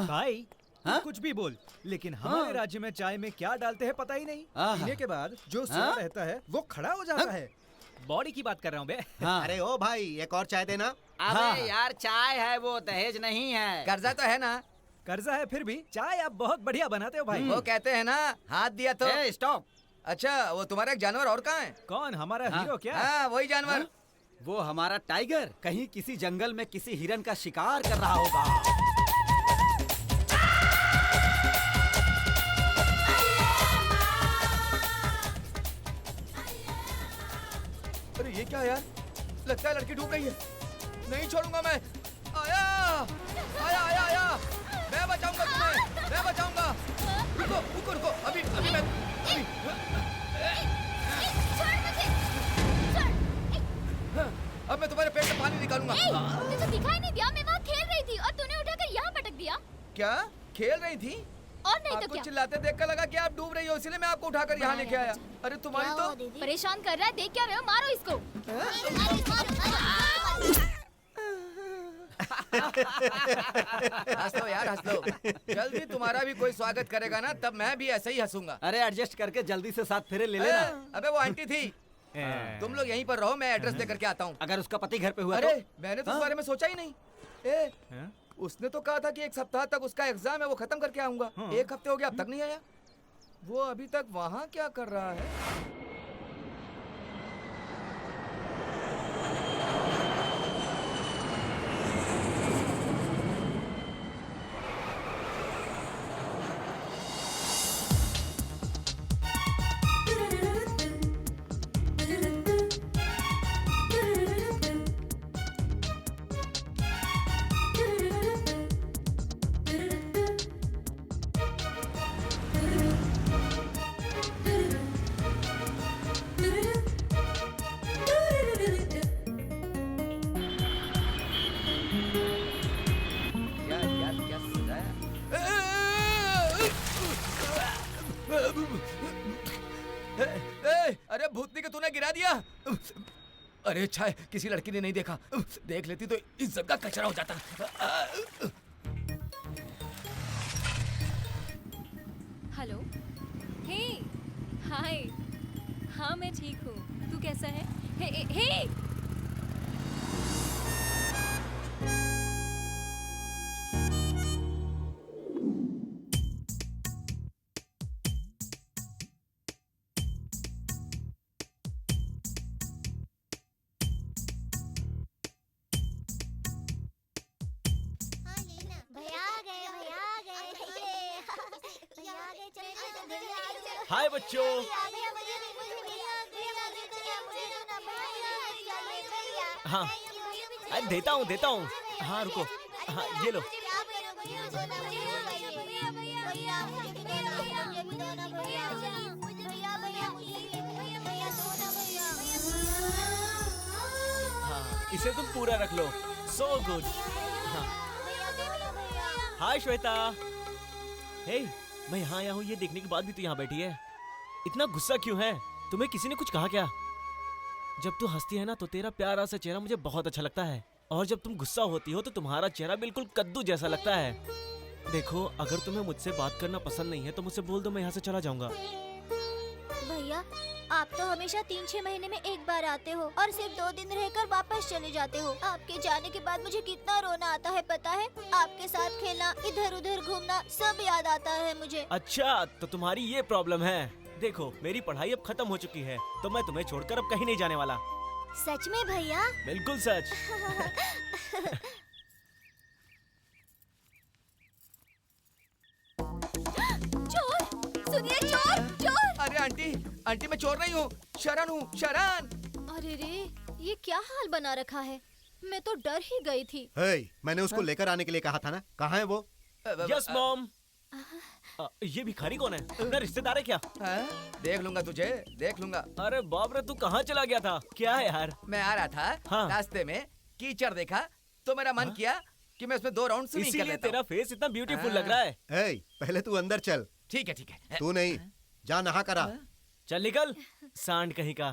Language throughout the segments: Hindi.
भाई कुछ भी बोल, लेकिन हमारे राज्य में चाय में क्या डालते हैं पता ही नहीं। पीने के बाद जो सोया रहता है वो खड़ा हो जाता है। बॉडी की बात कर रहा हूँ बे। अरे ओ भाई, एक और चाय देना। अबे यार, चाय है वो, दहेज नहीं है। कर्जा तो है ना? कर्जा है, फिर भी चाय आप बहुत बढ़िया बनाते हो भाई। वो कहते हैं ना, हाथ दिया तो। स्टॉप। अच्छा, वो तुम्हारा एक जानवर और कहाँ है? कौन, हमारा हीरो क्या? हाँ, वही जानवर। वो हमारा टाइगर कहीं किसी जंगल में किसी हिरन का शिकार कर रहा होगा। अरे ये क्या यार, लगता है लड़की डूब रही है। नहीं छोड़ूंगा मैं। आया आया आया आया, मैं बचाऊंगा तुम्हें, मैं बचाऊंगा। रुको रुको रुको, अभी अभी मैं अब मैं तुम्हारे पेट से पानी निकालूंगा। तुझे दिखाई नहीं दिया? मैं वहाँ खेल रही थी और तूने उठाकर यहाँ पटक दिया। क्या खेल रही थी? और नहीं तो आपको क्या? चिल्लाते देखकर लगा कि आप डूब रही हो, इसलिए मैं आपको उठाकर यहाँ लेके आया। अरे तुम्हारी तो परेशान कर रहा है, देख क्या रहे हो? मारो इसको। हंस लो यार, हंस लो। जल्दी तुम्हारा भी कोई स्वागत करेगा ना, तब मैं भी ऐसे ही हंसूंगा। अरे एडजस्ट करके जल्दी से 7 फेरे ले लेना। अबे वो आंटी थी। तुम लोग यहीं पर रहो, मैं एड्रेस देकर के आता हूँ। अगर उसका पति घर पे हुआ अरे तो? मैंने तो इस बारे में सोचा ही नहीं। उसने तो कहा था कि 1 सप्ताह तक उसका एग्जाम है, वो खत्म करके आऊंगा। 1 हफ्ते हो गया, अब तक नहीं आया। वो अभी तक वहाँ क्या कर रहा है? अरे भूतनी के तूने गिरा दिया। अरे अच्छा है किसी लड़की ने नहीं देखा, देख लेती तो इस जगह कचरा हो जाता। हेलो, हे, हाय। हाँ मैं ठीक हूँ, तू कैसा है? हे, हे। हाय बच्चों। हाँ, देता हूँ। हाँ रुको, हाँ ये लो। हाँ, इसे तुम पूरा रख लो। So good. हाय श्वेता। हे, मैं यहाँ आया हूँ ये देखने के बाद भी तू यहाँ बैठी है। इतना गुस्सा क्यों है? तुम्हें किसी ने कुछ कहा क्या? जब तू हंसती है ना तो तेरा प्यारा सा चेहरा मुझे बहुत अच्छा लगता है, और जब तुम गुस्सा होती हो तो तुम्हारा चेहरा बिल्कुल कद्दू जैसा लगता है। देखो, अगर तुम्हें मुझसे बात करना पसंद नहीं है तो मुझसे बोल दो, मैं यहाँ से चला जाऊंगा। भैया, आप तो हमेशा 3-6 महीने में एक बार आते हो और सिर्फ 2 दिन रहकर वापस चले जाते हो। आपके जाने के बाद मुझे कितना रोना आता है पता है? आपके साथ खेलना, इधर उधर घूमना, सब याद आता है मुझे। अच्छा, तो तुम्हारी ये प्रॉब्लम है। देखो, मेरी पढ़ाई अब खत्म हो चुकी है तो मैं तुम्हें छोड़कर अब कहीं नहीं जाने वाला। सच में भैया? बिल्कुल सच। चोर! सुनिए, चोर! चोर! अरे आंटी मैं चोर नहीं हूँ, शरण हूँ, शरण। अरे रे, ये क्या हाल बना रखा है? मैं तो डर ही गई थी। मैंने उसको लेकर आने के लिए कहा था ना, कहाँ है वो? Yes mom. ये भिखारी कौन है? अपना रिश्तेदार है क्या? देख लूंगा तुझे, देख लूंगा। अरे बाप रे, तू कहाँ चला गया था? क्या है यार? मैं आ रहा था, रास्ते में कीचड़ देखा तो मेरा मन किया कि मैं उसमें 2 राउंड स्विमिंग कर लेता हूं। तेरा फेस इतना ब्यूटीफुल लग रहा है। पहले तू अंदर चल। ठीक है। तू नहीं, जा नहा करा। चल निकल, सांड कहीं का।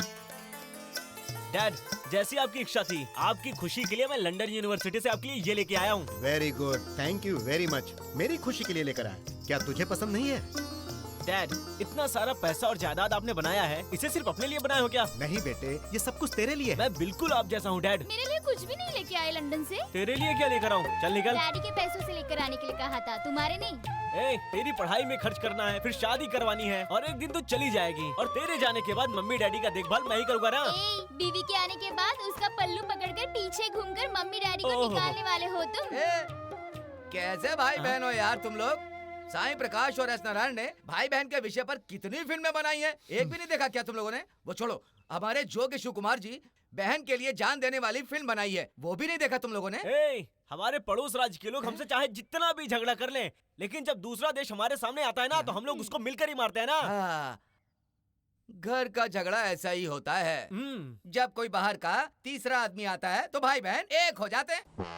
डैड, जैसी आपकी इच्छा थी, आपकी खुशी के लिए मैं लंदन यूनिवर्सिटी से आपके लिए ये लेके आया हूँ। Very good, thank you very much. मेरी खुशी के लिए लेकर आया। क्या तुझे पसंद नहीं है? डैड, इतना सारा पैसा और जायदाद आपने बनाया है, इसे सिर्फ अपने लिए बनाए हो क्या? नहीं बेटे, ये सब कुछ तेरे लिए है। मैं बिल्कुल आप जैसा हूँ डैड। मेरे लिए कुछ भी नहीं लेके आए लंदन से। तेरे लिए क्या लेकर आऊँ? चल निकल। डैडी के पैसों से लेकर आने के लिए कहा था, तुम्हारे नहीं। ए, तेरी पढ़ाई में खर्च करना है, फिर शादी करवानी है और एक दिन तो चली जाएगी और तेरे जाने के बाद मम्मी डैडी का देखभाल मैं ही करूँगा ना। बीवी के आने के बाद उसका पल्लू पकड़कर पीछे घूमकर मम्मी डैडी को ओहो। निकालने वाले हो तुम। कैसे भाई बहन हो यार तुम लोग? साईं प्रकाश और एस नारायण ने भाई बहन के विषय पर कितनी फिल्में बनाई हैं, एक भी नहीं देखा क्या तुम लोगों ने? वो छोड़ो, हमारे जोग शिव कुमार जी बहन के लिए जान देने वाली फिल्म बनाई है, वो भी नहीं देखा तुम लोगों ने? ए, हमारे पड़ोस राज्य के लोग हमसे चाहे जितना भी झगड़ा कर लें, लेकिन जब दूसरा देश हमारे सामने आता है ना, तो हम लोग उसको मिलकर ही मारते हैं ना। हाँ, घर का झगड़ा ऐसा ही होता है। जब कोई बाहर का तीसरा आदमी आता है तो भाई बहन एक हो जाते हैं।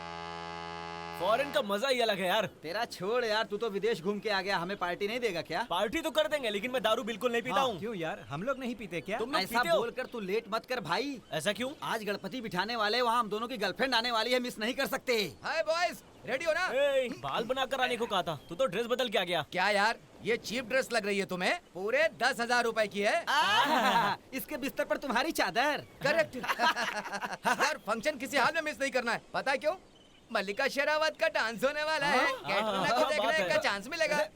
फॉरेन का मजा ही अलग है यार। तेरा छोड़ यार, तू तो विदेश घूम के आ गया, हमें पार्टी नहीं देगा क्या? पार्टी तो कर देंगे, लेकिन मैं दारू बिल्कुल नहीं पीता हूँ। क्यों यार, हम लोग नहीं पीते क्या? तुम लोग ऐसा पीते हो? बोलकर तू लेट मत कर भाई। ऐसा क्यों? आज गणपति बिठाने वाले, वहाँ हम दोनों की गर्लफ्रेंड आने वाली है, मिस नहीं कर सकते। हाय बॉयज, रेडी हो ना? ए, बाल बनाकर आने को कहा था, तू तो ड्रेस बदल के आ गया। क्या यार, ये चीप ड्रेस लग रही है तुम्हें? पूरे 10,000 रुपए की है। इसके बिस्तर पर तुम्हारी चादर। करेक्ट। यार फंक्शन किसी हाल में मिस नहीं करना है, पता है क्यों? मल्लिका शेरावत का डांस होने वाला है, कैटरीना को बात देखने है। का चांस मिलेगा।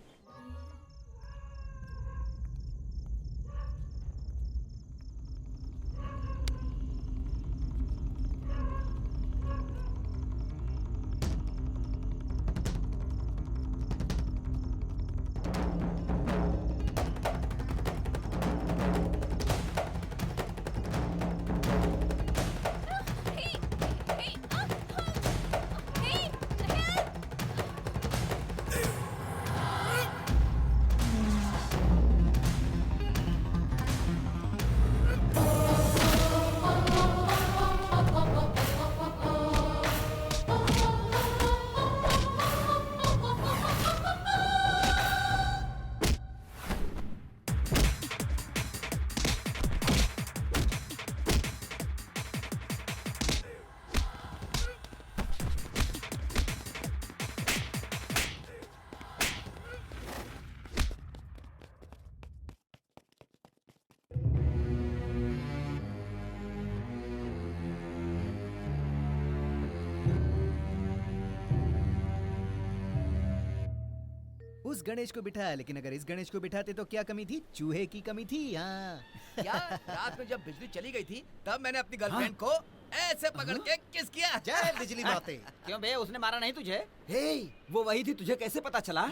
उस गणेश को बिठाया, लेकिन अगर इस गणेश को बिठाते तो क्या कमी थी? चूहे की कमी थी। हाँ। यार रात में जब बिजली चली गई थी, तब मैंने अपनी गर्लफ्रेंड को ऐसे पकड़ के किस किया। जय बिजली माते। क्यों बे, उसने मारा नहीं तुझे? हे, वो वही थी, तुझे कैसे पता चला?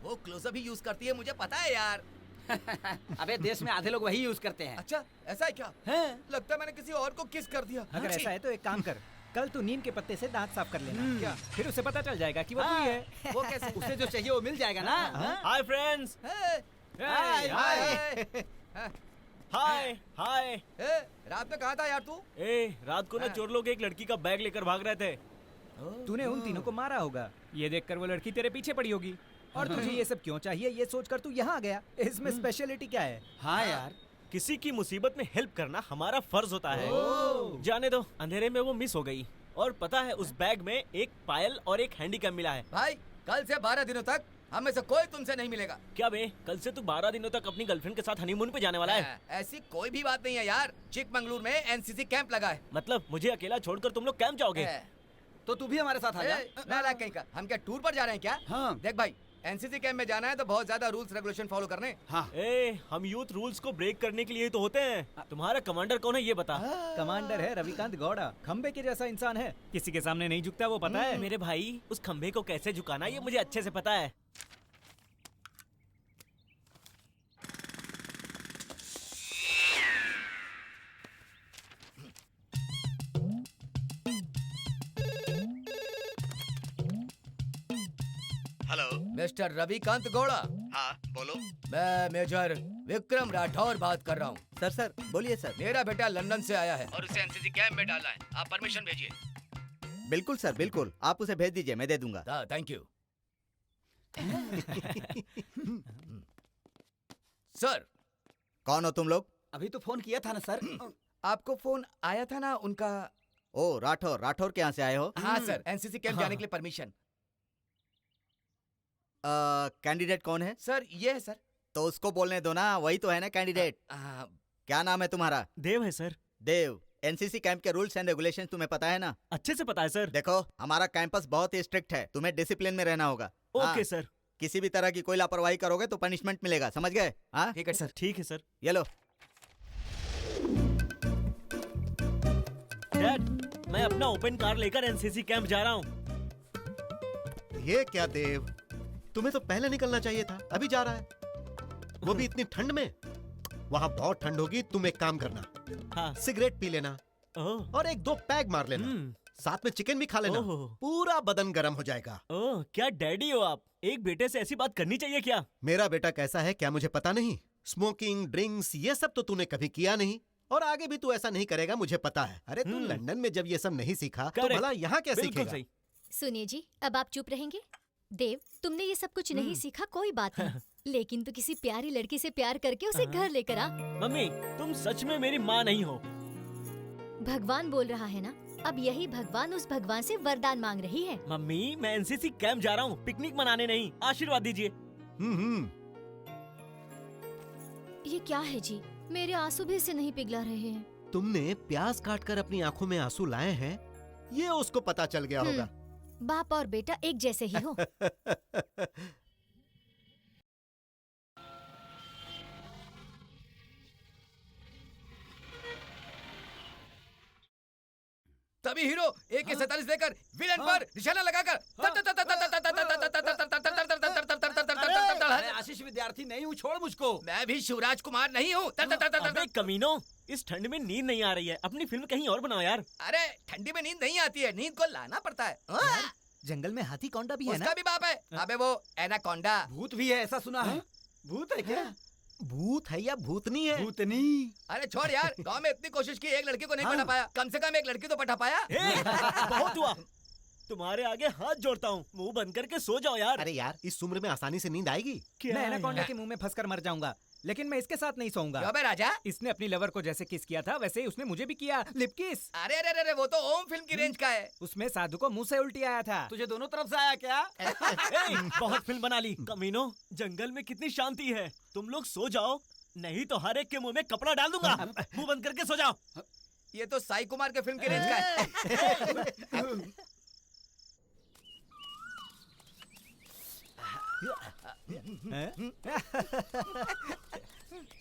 वो क्लोजअप ही यूज करती है, मुझे पता है यार। अबे देश में आधे लोग वही यूज करते हैं। अच्छा ऐसा है क्या? लगता है मैंने किसी और को किस कर दिया। अगर ऐसा है तो एक काम कर, कल तू नीम के पत्ते से दांत साफ कर लेना। क्या? फिर उसे पता चल जाएगा कि वो तू ही है। वो कैसे? उसे जो चाहिए वो मिल जाएगा ना। Hi friends. हाय, हाय हाय हाय। ए, रात में कहाँ था यार तू? ए, रात को ना चोर लोग एक लड़की का बैग लेकर भाग रहे थे। तूने उन तीनों को मारा होगा, ये देखकर वो लड़की तेरे पीछे पड़ी होगी। और तुझे ये सब क्यों चाहिए, ये सोचकर तू यहाँ आ गया। इसमें स्पेशलिटी क्या है? हाँ यार, किसी की मुसीबत में हेल्प करना हमारा फर्ज होता है। जाने दो, अंधेरे में वो मिस हो गई। और पता है, उस बैग में एक पायल और एक हैंडीकैम मिला है। भाई कल से 12 दिनों तक हमें से कोई तुमसे नहीं मिलेगा। क्या बे, कल से तू 12 दिनों तक अपनी गर्लफ्रेंड के साथ हनीमून पे जाने वाला है? ऐसी कोई भी बात नहीं है यार। चिकमंगलूर में एनसीसी कैंप लगा है। मतलब मुझे अकेला छोड़कर तुम लोग कैंप जाओगे? तो तू भी हमारे साथ आ जा। नालायक कहीं का, हम क्या टूर पर जा रहे हैं क्या? हाँ। देख भाई, एनसीसी कैंप में जाना है तो बहुत ज्यादा रूल्स रेगुलेशन फॉलो करने। हाँ। ए, हम यूथ रूल्स को ब्रेक करने के लिए तो होते हैं। तुम्हारा कमांडर कौन है ये बता। कमांडर है रविकांत गौड़ा, खंबे के जैसा इंसान है, किसी के सामने नहीं झुकता, वो पता है। मेरे भाई, उस खंबे को कैसे झुकाना ये मुझे अच्छे से पता है। हेलो। मिस्टर रविकांत गौड़ा, हाँ बोलो। मैं मेजर विक्रम राठौर बात कर रहा हूँ। सर बोलिए सर। मेरा बेटा लंदन से आया है और उसे एनसीसी कैंप में डालना है। आप परमिशन भेजिए। बिल्कुल सर, बिल्कुल, आप उसे भेज दीजिए, मैं दे दूंगा। Thank you. सर। कौन हो तुम लोग? अभी तो फोन किया था ना सर। आपको फोन आया था ना उनका? ओ राठौर, राठौर के यहाँ से आए हो? हाँ सर, एनसीसी कैंप हाँ, जाने हाँ। के लिए परमिशन। कैंडिडेट कौन है? सर ये है सर। तो उसको बोलने दो ना, वही तो है ना कैंडिडेट। क्या नाम है तुम्हारा? देव है सर। देव। एनसीसी कैंप के रूल्स एंड रेगुलेशन तुम्हें पता है ना? अच्छे से पता है सर। देखो, हमारा कैंपस बहुत ही स्ट्रिक्ट है, तुम्हें डिसिप्लिन में रहना होगा। हाँ, ओके सर। किसी भी तरह की कोई लापरवाही करोगे तो पनिशमेंट मिलेगा, समझ गए? हाँ, ठीक है सर। ठीक है सर। ये लो। डैड, मैं अपना ओपन कार लेकर एनसीसी कैंप जा रहा हूँ। ये क्या देव, तुम्हें तो पहले निकलना चाहिए था, अभी जा रहा है, वो भी इतनी ठंड में। वहाँ बहुत ठंड होगी, तुम एक काम करना, हाँ। सिगरेट पी लेना ओह, और 1-2 पैग मार लेना, साथ में चिकन भी खा लेना, ओह। पूरा बदन गर्म हो जाएगा। ओह, क्या डैडी हो आप? एक बेटे से ऐसी बात करनी चाहिए क्या? मेरा बेटा कैसा है क्या मुझे पता नहीं, स्मोकिंग, ड्रिंक्स ये सब तो तूने कभी किया नहीं, और आगे भी तू ऐसा नहीं करेगा मुझे पता है। अरे तू लंदन में जब ये सब नहीं सीखा तो Correct. भला यहाँ क्या बिल्कुल सीखेगा? सही। सुनिए जी, अब आप चुप रहेंगे? देव, तुमने ये सब कुछ नहीं सीखा, कोई बात नहीं, लेकिन तू किसी प्यारी लड़की से प्यार करके उसे घर लेकर आ। मम्मी, तुम सच में मेरी माँ नहीं हो। भगवान बोल रहा है ना, अब यही भगवान उस भगवान से वरदान मांग रही है। मम्मी, मैं एनसीसी कैंप जा रहा हूँ, पिकनिक मनाने नहीं। आशीर्वाद दीजिए। ये क्या है जी, मेरे आंसू भी इसे नहीं पिघला रहे हैं। तुमने प्याज काटकर अपनी आंखों में आंसू लाए हैं, ये उसको पता चल गया होगा। बाप और बेटा एक जैसे ही हो। तभी हीरो AK-47 लेकर विलेन पर निशाना लगाकर मैं आशीष विद्यार्थी नहीं हूँ, छोड़ मुझको। मैं भी शिवराज कुमार नहीं हूँ। अबे कमीनो, इस ठंड में नींद नहीं आ रही है, अपनी फिल्म कहीं और बनाओ यार। अरे ठंडी में नींद नहीं आती है, नींद को लाना पड़ता है। जंगल में हाथी कौंडा भी है ना? उसका भी बाप है। अबे वो एनाकोंडा। भूत भी है, ऐसा सुना है। भूत है क्या? भूत है या भूतनी है? भूतनी। अरे छोड़ यार, गांव में इतनी कोशिश की, एक लड़की को नहीं पटा पाया, कम से कम एक लड़की तो पटा पाया। ए, बहुत हुआ। तुम्हारे आगे हाथ जोड़ता हूँ, मुंह बंद करके सो जाओ यार। अरे यार, इस उम्र में आसानी से नींद आएगी? क्या मैं एनाकोंडा यार? के मुंह में फंसकर मर जाऊंगा, लेकिन मैं इसके साथ नहीं सोऊंगा। क्यों बे राजा? इसने अपनी लवर को जैसे किस किया था वैसे ही उसने मुझे भी किया, लिप किस। अरे अरे अरे, वो तो ओम फिल्म की रेंज का है। उसमें साधु को मुंह से उल्टी आया था। तुझे दोनों तरफ से आया क्या? ए, बहुत फिल्म बना ली। कमीनो, जंगल में कितनी शांति है, तुम लोग सो जाओ, नहीं तो हर एक के मुंह में कपड़ा डाल दूंगा। मुंह बंद करके सो जाओ। ये तो साई कुमार के फिल्म की रेंज का है।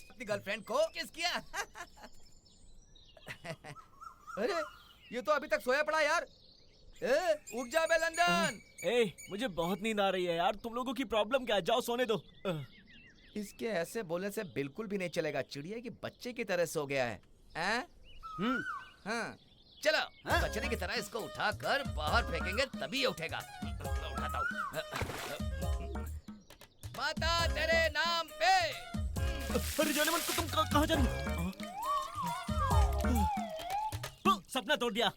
अपनी गर्लफ्रेंड को किस किया? अरे ये तो अभी तक सोया पड़ा यार। उठ जा बे लंदन। ए, मुझे बहुत नींद आ रही है यार, तुम लोगों की प्रॉब्लम क्या है? जाओ सोने दो। इसके ऐसे बोलने से बिल्कुल भी नहीं चलेगा, चिड़िया की बच्चे की तरह सो गया है। हाँ, चलो कचरे की तरह इसको उठाकर बाहर फेंकेंगे तभी ये उठेगा। उठाता हूँ। माता तेरे नाम पे। अरे जाने मन, तुम कहाँ जा रही हो? सपना तोड़ दिया।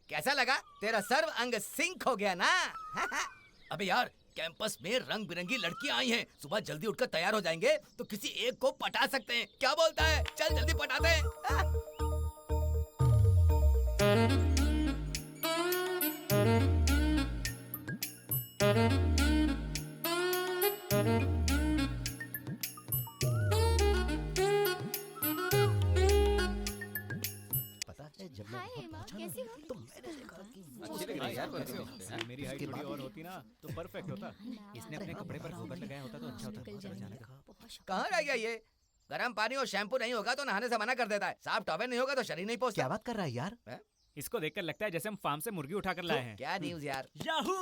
कैसा लगा? तेरा सर्व अंग सिंक हो गया ना? अबे यार, कैंपस में रंग बिरंगी लड़कियां आई हैं, सुबह जल्दी उठकर तैयार हो जाएंगे तो किसी एक को पटा सकते हैं। क्या बोलता है? चल जल्दी पटाते हैं। पता है जब मैं हाय वहाँ हेमा, पहुंचा कैसी ना, हो? तो मैंने देखा कि मेरी हाइट थोड़ी और होती ना तो परफेक्ट होता। इसने अपने कपड़े पर गोबर लगाया होता तो अच्छा होता। बहुत अचानक। कहाँ रह गया ये? गर्म पानी और शैम्पू नहीं होगा तो नहाने से मना कर देता है, साफ टॉवल नहीं होगा तो शरीर नहीं पहुँचता। क्या बात कर रहा है यार? इसको देखकर लगता है जैसे हम फार्म से मुर्गी उठाकर लाए हैं। क्या न्यूज़ यार? याहू!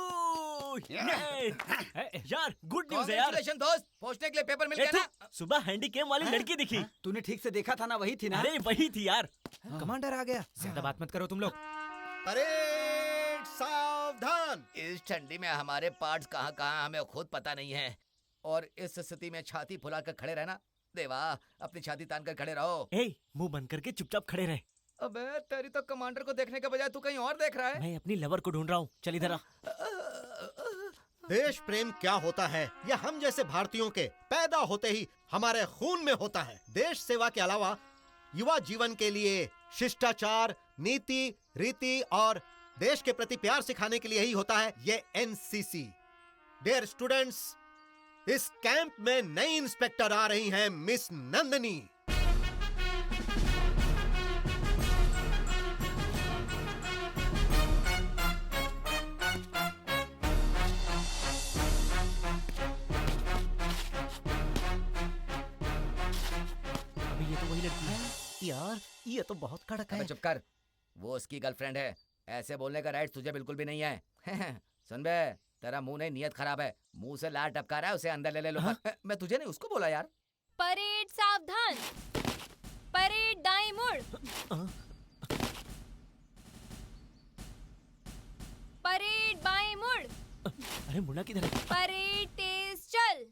यार गुड न्यूज़ है यार। Congratulations दोस्त, पहुंचने के लिए पेपर मिल ए, गया ना? सुबह हैंडीकैम वाली लड़की दिखी। तूने ठीक से देखा था ना, वही थी ना? अरे वही थी यार। कमांडर आ गया। ज्यादा बात मत करो तुम लोग। अरे सावधान! इस ठंडी में हमारे पार्ट्स कहाँ कहाँ हमें खुद पता नहीं है, और इस स्थिति में छाती फुलाकर खड़े रहना। देवा, अपनी छाती तान कर खड़े रहो। ए, मुंह बंद करके चुपचाप खड़े रहे। अबे तेरी तो कमांडर को देखने के बजाय तू कहीं और देख रहा है। मैं अपनी लवर को ढूंढ रहा हूँ, चल इधर आ। देश प्रेम क्या होता है यह हम जैसे भारतीयों के पैदा होते ही हमारे खून में होता है। देश सेवा के अलावा युवा जीवन के लिए शिष्टाचार, नीति, रीति और देश के प्रति प्यार सिखाने के लिए ही होता है ये एनसीसी। डियर स्टूडेंट्स, इस कैंप में नई इंस्पेक्टर आ रही हैं मिस नंदनी। अबे ये तो वही लड़की है यार ये तो बहुत कड़क अबे है। चुप कर, वो उसकी गर्लफ्रेंड है। ऐसे बोलने का राइट तुझे बिल्कुल भी नहीं है। सुन बे, तेरा मुंह नहीं, नियत खराब है। मुंह से लार टपका रहा है, उसे अंदर ले लो। मैं तुझे नहीं, उसको बोला यार। परेड सावधान, परेड दाएं मुड़, परेड बाएं मुड़, अरे मुन्ना किधर है? परेड तेज चल,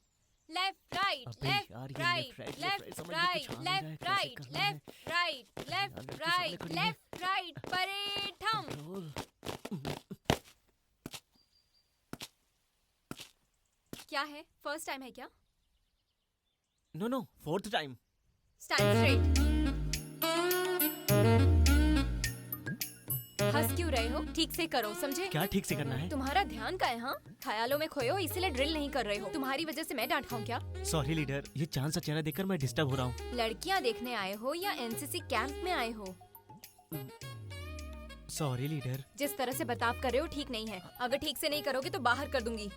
लेफ्ट राइट, अबे यार, लेफ्ट ये राइट, लेफ्ट लेफ्ट समझ में राइट, कुछ आ नहीं रहा है, लेफ्ट कैसे राइट, करना है? लेफ्ट राइट, लेफ्ट लड़की सामने राइट, खड़ी है। लेफ्ट राइट, परेड थम। कंट्रोल। क्या है, फर्स्ट टाइम है क्या? No no, fourth time. Stand straight. हंस क्यों रहे हो? ठीक से करो, समझे? क्या ठीक से करना है? तुम्हारा ध्यान का है? हाँ, ख्यालों में खोए हो इसीलिए ड्रिल नहीं कर रहे हो। तुम्हारी वजह से मैं डांट खाऊं क्या? सॉरी लीडर, ये चांद सा चेहरा देखकर मैं डिस्टर्ब हो रहा हूँ। लड़कियां देखने आए हो या एनसीसी कैंप में आए हो? Sorry leader. जिस तरह से बर्ताव कर रहे हो ठीक नहीं है। अगर ठीक से नहीं करोगे तो बाहर कर दूंगी।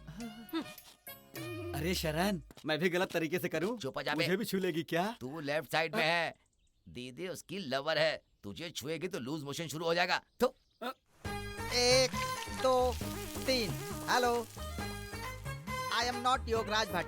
अरे शरण, मैं भी गलत तरीके से करूं? चुप हो जा बे। मुझे भी छू लेगी क्या? तू लेफ्ट साइड में है, दीदी उसकी लवर है। तुझे छुएगी तो लूज मोशन शुरू हो जाएगा। तो 1 2 3। Hello, I am not Yograj Bhatt,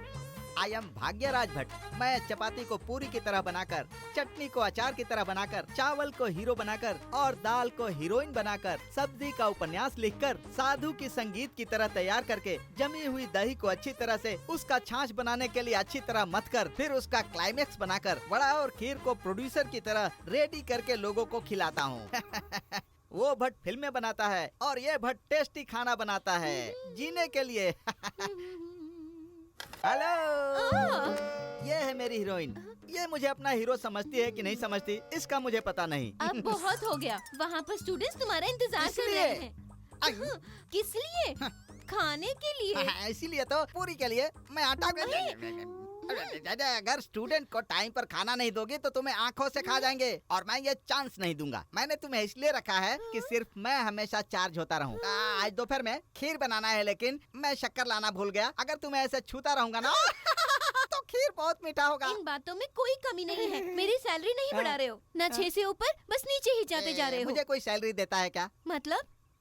I am Bhagyaraj Bhatt. मैं चपाती को पूरी की तरह बनाकर, चटनी को अचार की तरह बनाकर, चावल को हीरो बनाकर और दाल को हीरोइन बनाकर, सब्जी का उपन्यास लिखकर, साधु की संगीत की तरह तैयार करके, जमी हुई दही को अच्छी तरह से उसका छाछ बनाने के लिए अच्छी तरह मथ कर, फिर उसका क्लाइमेक्स बनाकर, वड़ा और खीर को प्रोड्यूसर की तरह रेडी करके लोगों को खिलाता हूँ। वो भट्ट फिल्में बनाता है और ये भट्ट टेस्टी खाना बनाता है जीने के लिए। हेलो, ये है मेरी हीरोइन। ये मुझे अपना हीरो समझती है कि नहीं समझती, इसका मुझे पता नहीं। अब बहुत हो गया। वहाँ पर स्टूडेंट्स तुम्हारा इंतजार कर इसलिए। रहे हैं। किस लिए? खाने के लिए। हाँ, इसीलिए तो पूरी के लिए मैं आटा अगर स्टूडेंट को टाइम पर खाना नहीं दोगे तो तुम्हें आंखों से खा जाएंगे और मैं ये चांस नहीं दूंगा। मैंने तुम्हें इसलिए रखा है कि सिर्फ मैं हमेशा चार्ज होता रहूं। आज दोपहर में खीर बनाना है लेकिन मैं शक्कर लाना भूल गया। अगर तुम्हें ऐसे छूता रहूंगा ना तो खीर बहुत मीठा होगा। इन बातों में कोई कमी नहीं है। मेरी सैलरी नहीं बढ़ा रहे हो, न 6 से ऊपर, बस नीचे ही जाते जा रहे हो। मुझे कोई सैलरी देता है क्या?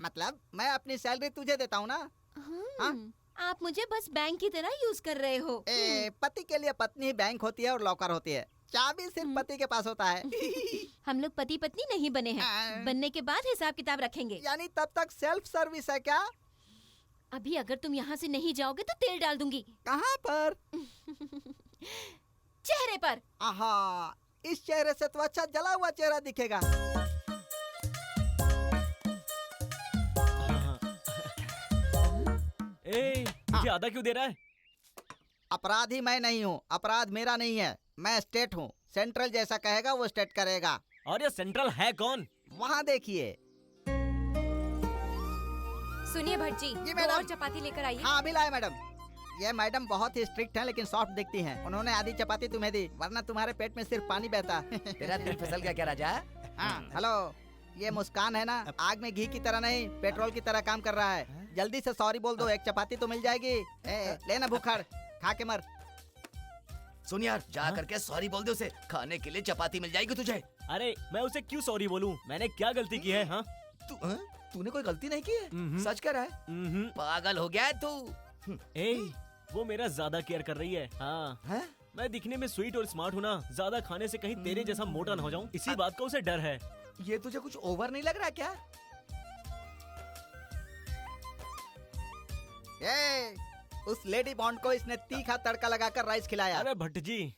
मतलब मैं अपनी सैलरी तुझे देता हूँ ना। आप मुझे बस बैंक की तरह यूज कर रहे हो। पति के लिए पत्नी ही बैंक होती है और लॉकर होती है। चाबी सिर्फ पति के पास होता है। हम लोग पति पत्नी नहीं बने हैं। बनने के बाद हिसाब किताब रखेंगे। यानी तब तक सेल्फ सर्विस है क्या? अभी अगर तुम यहाँ से नहीं जाओगे तो तेल डाल दूंगी। कहाँ पर? चेहरे पर। आहा, इस चेहरे से तो अच्छा जला हुआ चेहरा दिखेगा। मुझे आधा क्यों दे रहा है? अपराधी मैं नहीं हूँ, अपराध मेरा नहीं है। मैं स्टेट हूँ। सेंट्रल जैसा कहेगा वो स्टेट करेगा। और ये सेंट्रल है कौन? वहाँ देखिए। सुनिए भट्ट जी, जी दो मैडम। और चपाती लेकर आइए। हाँ अभी लाए मैडम। ये मैडम बहुत ही स्ट्रिक्ट हैं लेकिन सॉफ्ट दिखती हैं। उन्होंने आधी चपाती तुम्हें दी, वरना तुम्हारे पेट में सिर्फ पानी बहता। तेरा दिल फिसल गया क्या राजा? हाँ, हेलो, ये मुस्कान है ना, आग में घी की तरह नहीं पेट्रोल की तरह काम कर रहा है। जल्दी से सॉरी बोल दो, एक चपाती तो मिल जाएगी। लेना भूखड़, खा के मर। सुन यार, जा करके सॉरी बोल दे उसे। खाने के लिए चपाती मिल जाएगी तुझे। अरे मैं उसे क्यों सॉरी बोलूं? मैंने क्या गलती की है? हाँ, तूने कोई गलती नहीं की है? सच कह रहा है? पागल हो गया है तू। ए, वो मेरा ज्यादा केयर कर रही है। हाँ, हैं? मैं दिखने में स्वीट और स्मार्ट हूँ ना, ज्यादा खाने से कहीं तेरे जैसा मोटा ना हो जाऊं, इसी बात का उसे डर है। ये तुझे कुछ ओवर नहीं लग रहा क्या? उस लेडी बॉन्ड को इसने तीखा तड़का लगाकर राइस खिलाया। अरे भट्ट जी,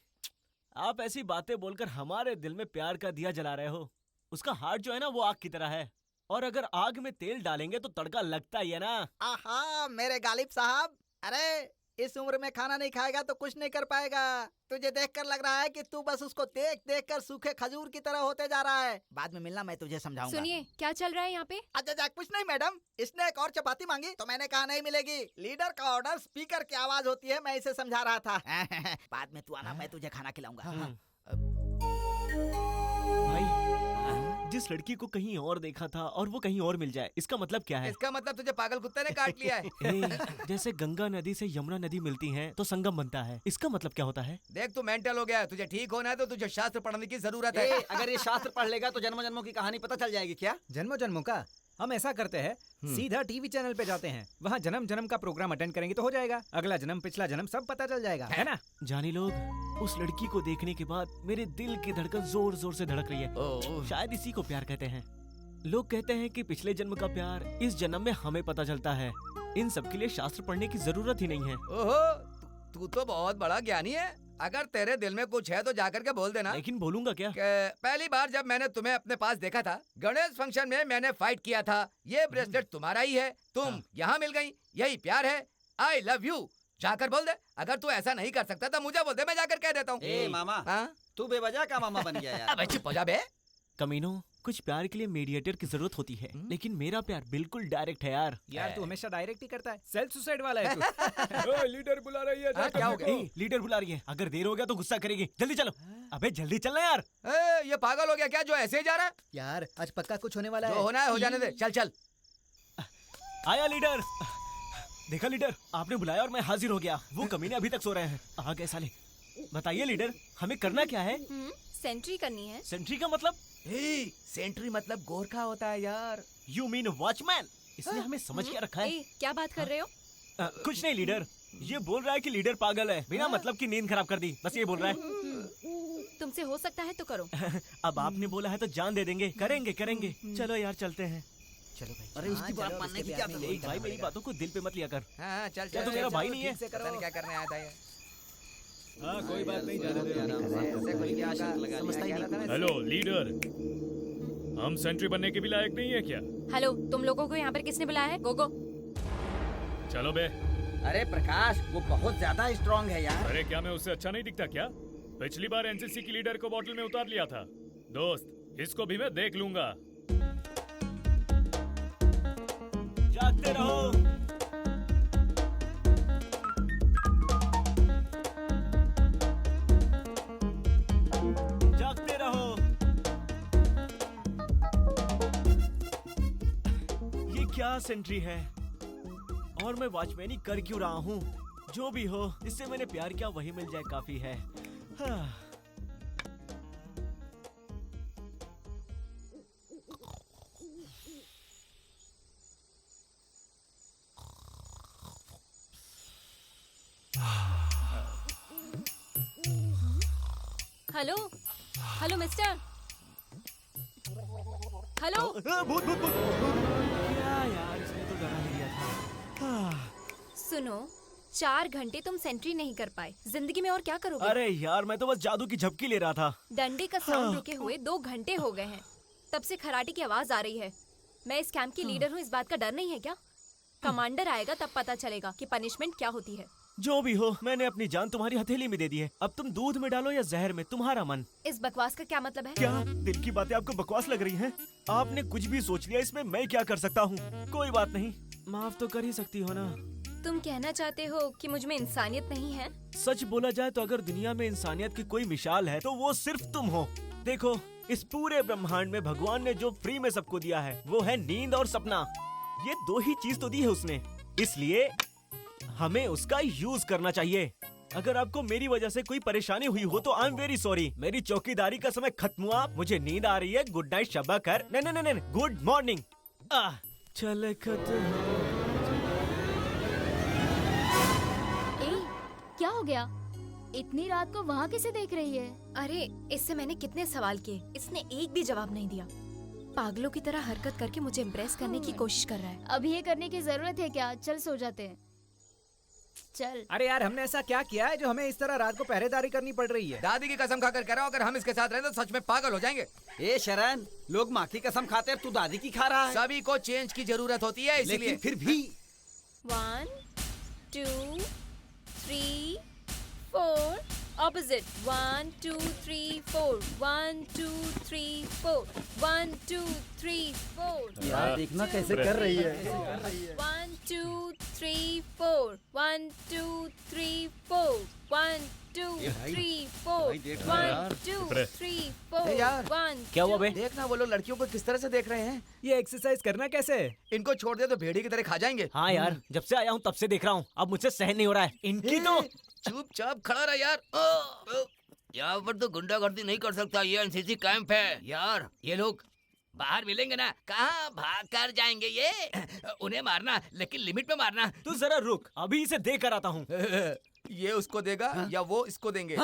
आप ऐसी बातें बोलकर हमारे दिल में प्यार का दिया जला रहे हो। उसका हार्ट जो है ना वो आग की तरह है, और अगर आग में तेल डालेंगे तो तड़का लगता ही है ना। आहा, मेरे गालिब साहब, अरे इस उम्र में खाना नहीं खाएगा तो कुछ नहीं कर पाएगा। तुझे देखकर लग रहा है कि तू बस उसको देख देख कर सूखे खजूर की तरह होते जा रहा है। बाद में मिलना, मैं तुझे समझाऊंगा। सुनिए, क्या चल रहा है यहाँ पे? अच्छा कुछ नहीं मैडम, इसने एक और चपाती मांगी तो मैंने कहा नहीं मिलेगी। लीडर का ऑर्डर स्पीकर की आवाज होती है, मैं इसे समझा रहा था। बाद में तू आना, मैं तुझे खाना खिलाऊंगा। भाई जिस लड़की को कहीं और देखा था और वो कहीं और मिल जाए, इसका मतलब क्या है? इसका मतलब तुझे पागल कुत्ते ने काट लिया है। जैसे गंगा नदी से यमुना नदी मिलती हैं तो संगम बनता है, इसका मतलब क्या होता है? देख तू मेंटल हो गया है, तुझे ठीक होना है तो तुझे शास्त्र पढ़ने की जरूरत है। अगर ये शास्त्र पढ़ लेगा तो जन्म जन्मों की कहानी पता चल जाएगी क्या? जन्मों जन्मों का हम ऐसा करते हैं, सीधा टीवी चैनल पे जाते हैं, वहाँ जन्म जन्म का प्रोग्राम अटेंड करेंगे तो हो जाएगा। अगला जन्म पिछला जन्म सब पता चल जाएगा, है ना? जानी लोग, उस लड़की को देखने के बाद मेरे दिल की धड़कन जोर जोर से धड़क रही है। शायद इसी को प्यार कहते हैं। लोग कहते हैं कि पिछले जन्म का प्यार इस जन्म में हमें पता चलता है। इन सब के लिए शास्त्र पढ़ने की जरूरत ही नहीं है। ओहो, तू तो बहुत बड़ा ज्ञानी है। अगर तेरे दिल में कुछ है तो जाकर के बोल देना। लेकिन बोलूंगा क्या? पहली बार जब मैंने तुम्हें अपने पास देखा था, गणेश फंक्शन में मैंने फाइट किया था। ये ब्रेसलेट तुम्हारा ही है, तुम यहाँ मिल गई, यही प्यार है। आई लव यू जाकर बोल दे। अगर तू ऐसा नहीं कर सकता तो मुझे बोल दे, मैं जाकर कह देता हूँ। ए मामा, तू बेवजह का मामा बन गया यार। अबे चुप हो जा बे। कमीनो, कुछ प्यार के लिए मीडिएटर की जरूरत होती है, लेकिन मेरा प्यार बिल्कुल डायरेक्ट है यार। यार तू हमेशा डायरेक्ट ही करता है, सेल्फ सुसाइड वाला है तू। लीडर बुला रही है। क्या हो गया? लीडर बुला रही है, अगर देर हो गया तो गुस्सा करेगी। जल्दी चलो। अबे जल्दी चलना यार। ये पागल हो गया क्या जो ऐसे ही जा रहा है? यार आज पक्का कुछ होने वाला जो है। होना है हो जाने दे, चल चल। आया लीडर। देखा लीडर, आपने बुलाया और मैं हाजिर हो गया। वो कमीने अभी तक सो रहे हैं। आ गए साले। बताइए लीडर, हमें करना क्या है? सेंट्री करनी है। सेंट्री का मतलब? सेंट्री मतलब गोरखा होता है यार। You mean watchman? इसने हमें समझ क्या रखा है? क्या बात कर रहे हो? कुछ नहीं लीडर, ये बोल रहा है कि लीडर पागल है, बिना मतलब की नींद खराब कर दी, बस ये बोल रहा है। तुमसे हो सकता है तो करो। अब आपने बोला है तो जान दे देंगे। करेंगे करेंगे। चलो यार चलते हैं। चलो भाई। अरे इसकी बात मानने की क्या एक भाई, मेरी बातों को दिल पे मत लिया कर। हाँ चल क्या चल। तू मेरा भाई नहीं है? पता नहीं क्या करने आया था ये। कोई बात नहीं, जाने दे। हेलो लीडर, हम सेंट्री बनने के भी लायक नहीं है क्या? हेलो, तुम लोगों को यहाँ पर किसने बुलाया है? गोगो। चलो बे। अरे प्रकाश, वो बहुत ज्यादा स्ट्रांग है यार। अरे क्या मैं उससे अच्छा नहीं दिखता क्या? पिछली बार एनसीसी की लीडर को बॉटल में उतार लिया था। दोस्त, इसको भी मैं देख लूंगा। जागते रहो। जागते रहो। ये क्या सेंट्री है? और मैं वॉचमैनी कर क्यों रहा हूँ? जो भी हो, जिससे मैंने प्यार किया वही मिल जाए काफी है। हाँ। Hello hello mister. हेलो। भूत भूत भूत। क्या यार, इसने तो डरा ही दिया था। हाँ। सुनो, 4 घंटे तुम सेंट्री नहीं कर पाए, जिंदगी में और क्या करोगे? अरे यार, मैं तो बस जादू की झपकी ले रहा था। डंडे का साउंड रुके हुए 2 घंटे हो गए हैं, तब से खराटे की आवाज आ रही है। मैं इस कैंप की लीडर हूँ, इस बात का डर नहीं है क्या? कमांडर आएगा तब पता चलेगा कि पनिशमेंट क्या होती है। जो भी हो, मैंने अपनी जान तुम्हारी हथेली में दे दी है। अब तुम दूध में डालो या जहर में, तुम्हारा मन। इस बकवास का क्या मतलब है? क्या दिल की बातें आपको बकवास लग रही हैं? आपने कुछ भी सोच लिया, इसमें मैं क्या कर सकता हूँ? कोई बात नहीं, माफ तो कर ही सकती हो ना। तुम कहना चाहते हो कि मुझ में इंसानियत नहीं है? सच बोला जाए तो अगर दुनिया में इंसानियत की कोई मिसाल है तो वो सिर्फ तुम हो। देखो, इस पूरे ब्रह्मांड में भगवान ने जो फ्री में सबको दिया है वो है नींद और सपना। ये 2 ही चीज तो दी है उसने, इसलिए हमें उसका यूज करना चाहिए। अगर आपको मेरी वजह से कोई परेशानी हुई हो तो आई एम वेरी सॉरी। मेरी चौकीदारी का समय खत्म हुआ, मुझे नींद आ रही है। गुड नाइट शब्बा कर। नहीं, गुड मॉर्निंग। चल क्या हो गया? इतनी रात को वहाँ किसे देख रही है? अरे, इससे मैंने कितने सवाल किए, इसने एक भी जवाब नहीं दिया। पागलों की तरह हरकत करके मुझे इम्प्रेस करने की कोशिश कर रहा है। अभी ये करने की जरूरत है क्या? चल सो जाते हैं। चल। अरे यार, हमने ऐसा क्या किया है जो हमें इस तरह रात को पहरेदारी करनी पड़ रही है? दादी की कसम खाकर कह रहा हूँ, अगर हम इसके साथ रहे तो सच में पागल हो जाएंगे। ए शरण, लोग माँ की कसम खाते हैं, तू दादी की खा रहा है। सभी को चेंज की जरूरत होती है, इसलिए। लेकिन फिर भी 1 2 3 4 opposite 1 2 3 4 1 2 3 4 1 2 3 4 यार देखना कैसे कर रही है 1 2 3 4 1 2 3 4 1 2 3 4 1 2 3 4 यार। 1 क्या हुआ बे? देखना वो लोग लड़कियों को किस तरह से देख रहे हैं। ये एक्सरसाइज करना कैसे है? इनको छोड़ दे तो भेड़ी की तरह खा जाएंगे। हाँ यार, जब से आया हूँ तब से देख रहा हूँ, अब मुझसे सहन नहीं हो रहा है इनकी तो। चुपचाप खड़ा रहा यार। यहाँ पर तो गुंडागर्दी नहीं कर सकता, ये एनसीसी कैंप है यार। ये लोग बाहर मिलेंगे ना, कहाँ भाग कर जाएंगे ये। उन्हें मारना, लेकिन लिमिट में मारना। तू जरा रुक, अभी इसे दे कर आता हूँ। ये उसको देगा या वो इसको देंगे।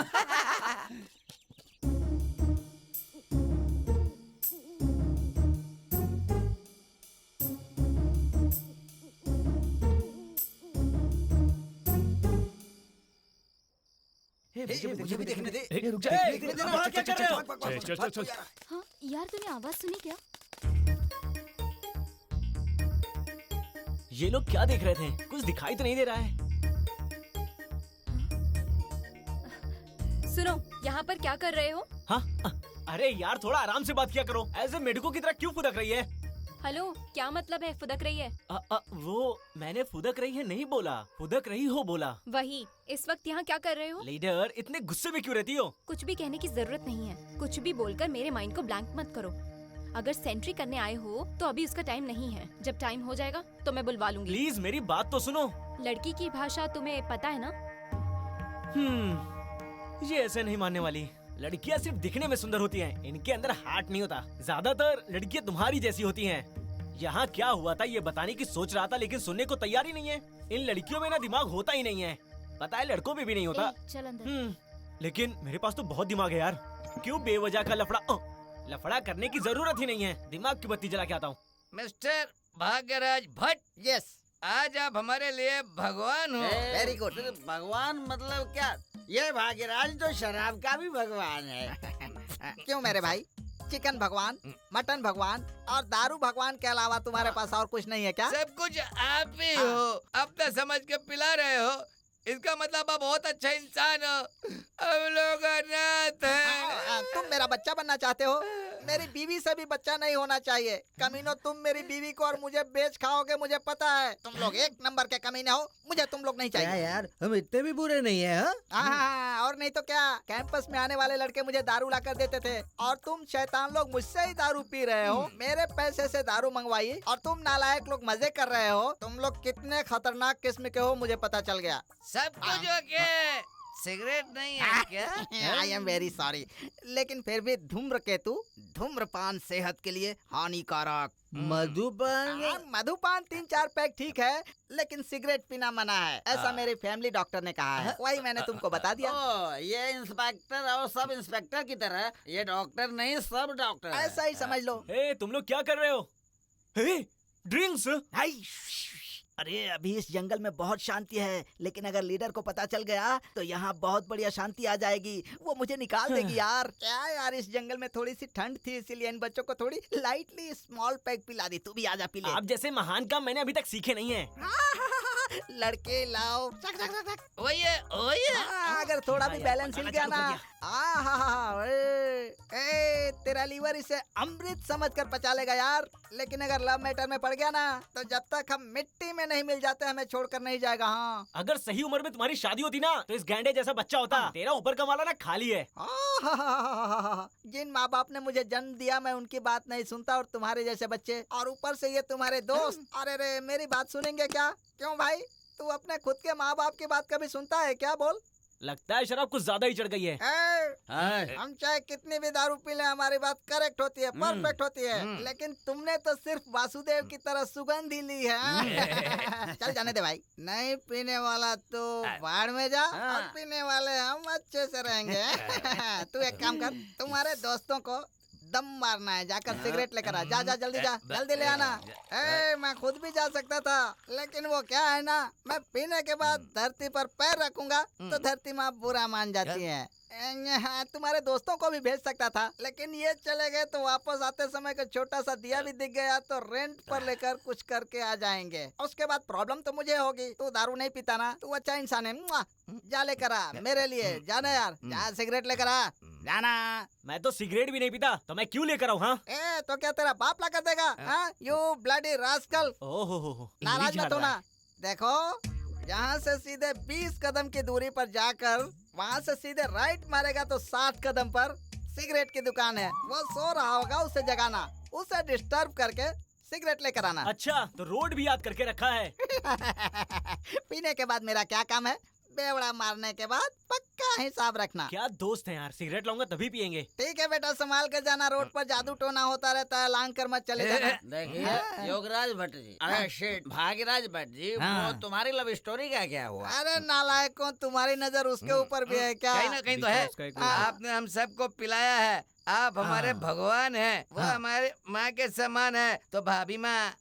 मुझे भी देखने दे। रुक जा, देखने दे ना। वहाँ क्या कर रहे हो? चल चल चल। हाँ यार, तूने आवाज सुनी क्या? ये लोग क्या देख रहे थे? कुछ दिखाई तो नहीं दे रहा है। सुनो, यहाँ पर क्या कर रहे हो? हाँ? अरे यार, थोड़ा आराम से बात किया करो। ऐसे मेढकों की तरह क्यों फुदक रही है? हेलो, क्या मतलब है फुदक रही है? वो मैंने फुदक रही है नहीं बोला, फुदक रही हो बोला। वही, इस वक्त यहाँ क्या कर रहे हो? लीडर, इतने गुस्से में क्यों रहती हो? कुछ भी कहने की जरूरत नहीं है। कुछ भी बोलकर मेरे माइंड को ब्लैंक मत करो। अगर सेंट्री करने आए हो तो अभी उसका टाइम नहीं है। जब टाइम हो जाएगा तो मैं बुलवा लूंगी। प्लीज मेरी बात तो सुनो। लड़की की भाषा तुम्हें पता है ना? ये ऐसे नहीं मानने वाली। लड़कियां सिर्फ दिखने में सुंदर होती हैं, इनके अंदर हार्ट नहीं होता। ज्यादातर लड़कियां तुम्हारी जैसी होती हैं। यहाँ क्या हुआ था ये बताने की सोच रहा था, लेकिन सुनने को तैयार ही नहीं है। इन लड़कियों में ना दिमाग होता ही नहीं है, पता है लड़कों में भी नहीं होता। चल अंदर। लेकिन मेरे पास तो बहुत दिमाग है यार। क्यों बेवजह का लफड़ा करने की जरूरत ही नहीं है। दिमाग की बत्ती जला के आता हूँ। मिस्टर भाग्यराज भट्ट, यस, आज आप हमारे लिए भगवान हो। Very good. भगवान मतलब क्या? ये भाग्यराज तो शराब का भी भगवान है। क्यों मेरे भाई? चिकन भगवान, मटन भगवान और दारू भगवान के अलावा तुम्हारे पास और कुछ नहीं है क्या? सब कुछ आप ही हो। अब तो समझ के पिला रहे हो, इसका मतलब आप बहुत अच्छा इंसान हो। हम लोग अनाथ हैं। तुम मेरा बच्चा बनना चाहते हो? मेरी बीवी से भी बच्चा नहीं होना चाहिए। कमीनों, तुम मेरी बीवी को और मुझे बेच खाओगे, मुझे पता है। तुम लोग एक नंबर के कमीने हो, मुझे तुम लोग नहीं चाहिए। यार, हम इतने भी बुरे नहीं है। हाँ, और नहीं तो क्या। कैंपस में आने वाले लड़के मुझे दारू ला कर देते थे और तुम शैतान लोग मुझसे ही दारू पी रहे हो। मेरे पैसे से दारू मंगवाई और तुम नालायक लोग मजे कर रहे हो। तुम लोग कितने खतरनाक किस्म के हो मुझे पता चल गया। सब कुछ ओके, सिगरेट नहीं है क्या? आई एम वेरी सॉरी, लेकिन फिर भी धूम्रकेतु, धूम्रपान सेहत के लिए हानिकारक। मधुपान? मधुपान 3-4 पैक ठीक है, लेकिन सिगरेट पीना मना है, ऐसा मेरे फैमिली डॉक्टर ने कहा है। वही मैंने तुमको बता दिया। ये इंस्पेक्टर और सब इंस्पेक्टर की तरह, ये डॉक्टर नहीं सब डॉक्टर है। ऐसा ही समझ लो। तुम लोग क्या कर रहे हो? ड्रिंक्स? अरे अभी इस जंगल में बहुत शांति है, लेकिन अगर लीडर को पता चल गया तो यहाँ बहुत बढ़िया शांति आ जाएगी। वो मुझे निकाल देगी यार। क्या यार, इस जंगल में थोड़ी सी ठंड थी, इसीलिए इन बच्चों को थोड़ी लाइटली स्मॉल पैक पिला दी। तू भी आजा पी ले। आप जैसे महान काम मैंने अभी तक सीखे नहीं है। लड़के लाओ। ओए ओए, अगर थोड़ा भी बैलेंस हिल गया ना, तेरा लीवर इसे अमृत समझकर पचा लेगा यार। लेकिन अगर लव मैटर में पड़ गया ना, तो जब तक हम मिट्टी में नहीं मिल जाते हमें छोड़कर नहीं जाएगा। हाँ, अगर सही उम्र में तुम्हारी शादी होती ना, तो इस गैंडे जैसा बच्चा होता। तेरा ऊपर का माला ना खाली है। जिन माँ बाप ने मुझे जन्म दिया, मैं उनकी बात नहीं सुनता, और तुम्हारे जैसे बच्चे, और ऊपर से ये तुम्हारे दोस्त। अरे रे, मेरी बात सुनेंगे क्या? क्यों भाई, तू अपने खुद के माँ बाप की बात कभी सुनता है क्या? बोल। लगता है शराब कुछ ज्यादा ही चढ़ गई है। हम चाहे कितनी भी दारू पी लें, हमारी बात करेक्ट होती है, परफेक्ट होती है। लेकिन तुमने तो सिर्फ वासुदेव की तरह सुगंध ही ली है। चल जाने दे भाई। नहीं पीने वाला तो बाढ़ में जा, और पीने वाले हम अच्छे से रहेंगे। तू एक काम कर, तुम्हारे दोस्तों को दम मारना है, जाकर सिगरेट लेकर आ। जा जल्दी जा, जल्दी ले आना। मैं खुद भी जा सकता था, लेकिन वो क्या है ना, मैं पीने के बाद धरती पर पैर रखूंगा तो धरती माँ बुरा मान जाती है। हाँ, तुम्हारे दोस्तों को भी भेज सकता था, लेकिन ये चले गए तो वापस आते समय का छोटा सा दिया भी दिख गया तो रेंट पर लेकर कुछ करके आ जाएंगे। उसके बाद प्रॉब्लम तो मुझे होगी। तू दारू नहीं पीता ना, तू अच्छा इंसान है। मुआ, जा लेकर आ मेरे लिए, जाना यार, जा सिगरेट लेकर आ, जाना। मैं तो सिगरेट भी नहीं पीता, तो मैं क्यों लेकर आऊँ? हाँ, ए तो क्या तेरा बाप ला कर देगा? हाँ, यू ब्लडी रास्कल। ओहो, नाराज मत होना। देखो, यहाँ से सीधे 20 कदम की दूरी पर जाकर वहाँ से सीधे राइट मारेगा तो 60 कदम पर सिगरेट की दुकान है। वो सो रहा होगा, उसे जगाना, उसे डिस्टर्ब करके सिगरेट लेकर आना। अच्छा, तो रोड भी याद करके रखा है। पीने के बाद मेरा क्या काम है? बेवड़ा मारने के बाद पक्का हिसाब रखना। क्या दोस्त है यार, सिगरेट लाऊंगा तभी पियेंगे। ठीक है बेटा, संभाल कर जाना। रोड पर जादू टोना होता रहता है, लांग कर मत चले जाना। देखिए योगराज भट्ट जी, अरे शिट, भाग्यराज भट्ट जी, वो तुम्हारी लव स्टोरी का क्या हुआ? अरे नालायकों, तुम्हारी नजर उसके ऊपर भी है क्या? कहीं ना कहीं तो है। आपने हम सबको पिलाया है, आप हमारे भगवान हैं, वो हमारे माँ के समान है, तो भाभी माँ।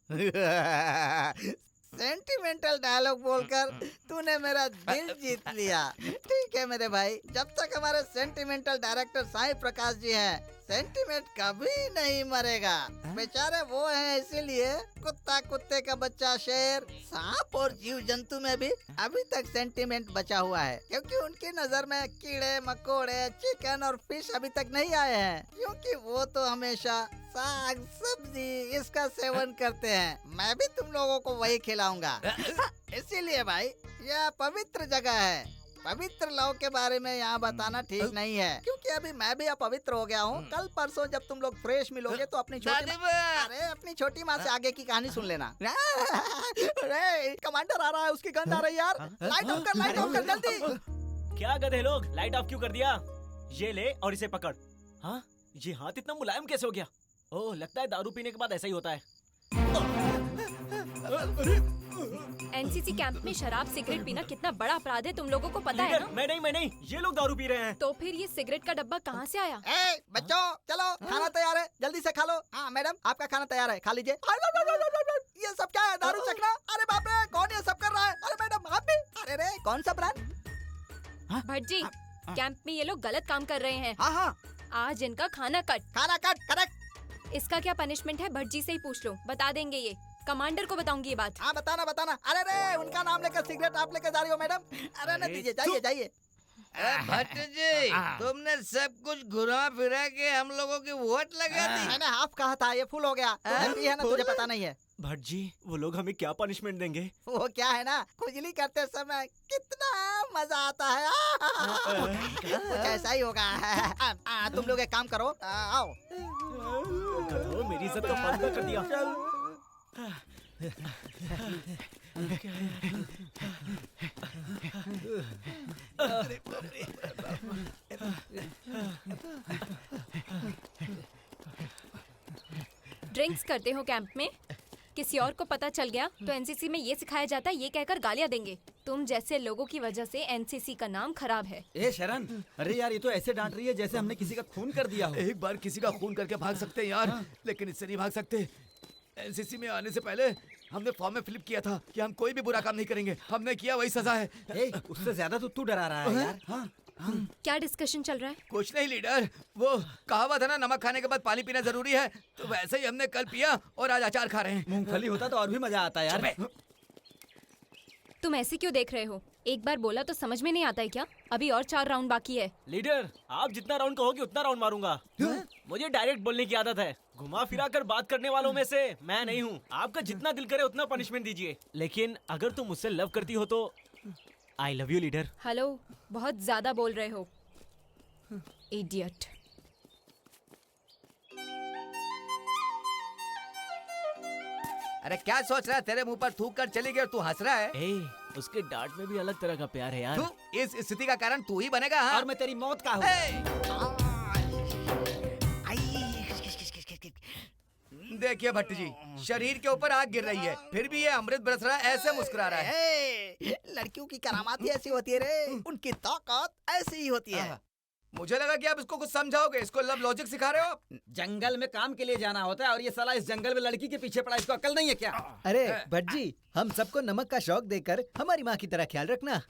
सेंटिमेंटल डायलॉग बोलकर तूने मेरा दिल जीत लिया। ठीक है मेरे भाई, जब तक हमारे सेंटिमेंटल डायरेक्टर साईं प्रकाश जी हैं, सेंटिमेंट कभी नहीं मरेगा। बेचारे वो हैं, इसीलिए कुत्ता कुत्ते का बच्चा शेर, सांप और जीव जंतु में भी अभी तक सेंटिमेंट बचा हुआ है, क्योंकि उनकी नजर में कीड़े मकोड़े, चिकन और फिश अभी तक नहीं आए हैं, क्योंकि वो तो हमेशा साग सब्जी इसका सेवन करते हैं। मैं भी तुम लोगों को वही खिलाऊंगा। इसीलिए भाई, यह पवित्र जगह है। पवित्र लव के बारे में यहाँ बताना ठीक नहीं है, क्योंकि अभी मैं भी अपवित्र हो गया हूँ। कल परसों जब तुम लोग फ्रेश मिलोगे तो अपनी छोटी माँ से आगे की कहानी सुन लेना। अरे कमांडर आ रहा है, उसकी गन आ रही है यार। लाइट ऑफ कर, लाइट ऑफ कर जल्दी। क्या गधे लोग, लाइट ऑफ क्यों कर दिया? ये ले और इसे पकड़। हाँ, ये हाथ इतना मुलायम कैसे हो गया? ओह, लगता है दारू पीने के बाद ऐसा ही होता है। एनसीसी कैंप में शराब सिगरेट पीना कितना बड़ा अपराध है, तुम लोगों को पता है ना? मैं नहीं, ये लोग दारू पी रहे हैं। तो फिर ये सिगरेट का डब्बा कहाँ से आया? ए बच्चों, चलो खाना तैयार है, जल्दी से खा लो। हाँ मैडम, आपका खाना तैयार है, खा लीजिए। ये सब क्या है? दारू चखना? अरे बाप रे, कौन ये सब कर रहा है? अरे मैडम आप भी? अरे रे, कौन सा ब्रांड? भट्ट जी, कैंप में ये लोग गलत काम कर रहे हैं। हाँ हाँ, आज इनका खाना कट। करेक्ट। इसका क्या पनिशमेंट है भट्ट जी से ही पूछ लो, बता देंगे ये। कमांडर को बताऊंगी ये बात। हाँ बताना। अरे रे, उनका नाम लेकर सिगरेट आप लेकर जा रही हो मैडम? अरे न दीजिए, जाइए। भट्ट जी, तुमने सब कुछ घुरा फिरा के हम लोगों की वोट लगा दी। मैंने हाफ कहा था, ये फुल हो गया। है ना, तुझे पता नहीं है? भट्ट जी, वो लोग हमें क्या पनिशमेंट देंगे? वो क्या है ना, खुजली करते समय कितना मजा आता है। कुछ ऐसा ही होगा। तुम लोग एक काम करो, आओ। मेरी इज्जत का फायदा कर दिया। ड्रिंक्स करते हो कैंप में? किसी और को पता चल गया तो एनसीसी में ये सिखाया जाता है, ये कहकर गालियां देंगे। तुम जैसे लोगों की वजह से एनसीसी का नाम खराब है। ए शरण, अरे यार ये तो ऐसे डांट रही है जैसे हमने किसी का खून कर दिया हो। एक बार किसी का खून करके भाग सकते हैं यार, लेकिन इससे नहीं भाग सकते। एनसीसी में आने से पहले हमने फॉर्म में फिलिप किया था कि हम कोई भी बुरा काम नहीं करेंगे। हमने किया वही सजा है। ए, उससे ज्यादा तो तू डरा रहा है यार। हाँ। क्या डिस्कशन चल रहा है? कुछ नहीं लीडर, वो कहावत है ना, नमक खाने के बाद पानी पीना जरूरी है, तो वैसे ही हमने कल पिया और आज अचार खा रहे हैं। मूंगफली होता तो और भी मजा आता यार। तुम ऐसे क्यों देख रहे हो? एक बार बोला तो समझ में नहीं आता है क्या? अभी और 4 राउंड बाकी है। लीडर, आप जितना राउंड कहोगे उतना राउंड मारूंगा। मुझे डायरेक्ट बोलने की आदत है, घुमा फिरा कर बात करने वालों में से मैं नहीं हूँ। आपका जितना दिल करे उतना पनिशमेंट दीजिए, लेकिन अगर तुम मुझसे लव करती हो तो I love you leader. Hello, बहुत ज्यादा बोल रहे हो, इडियट। अरे क्या सोच रहा है? तेरे मुंह पर थूक कर चली गई और तू हंस रहा है। उसके डांट में भी अलग तरह का प्यार है यार। इस स्थिति का कारण तू ही बनेगा। हाँ? और मैं तेरी मौत का हूँ। देखिए भट्ट जी, शरीर के ऊपर आग गिर रही है, फिर भी ये अमृत बरस रहा है, ऐसे मुस्कुरा रहा है। लड़कियों की करामात ही ऐसी होती है रे, उनकी ताकत ऐसी ही होती है। मुझे लगा कि आप इसको कुछ समझाओगे, इसको लव लॉजिक सिखा रहे हो आप। जंगल में काम के लिए जाना होता है और ये साला इस जंगल में लड़की के पीछे पड़ा, इसको अकल नहीं है क्या? अरे भट्ट जी, हम सबको नमक का शौक देकर हमारी माँ की तरह ख्याल रखना।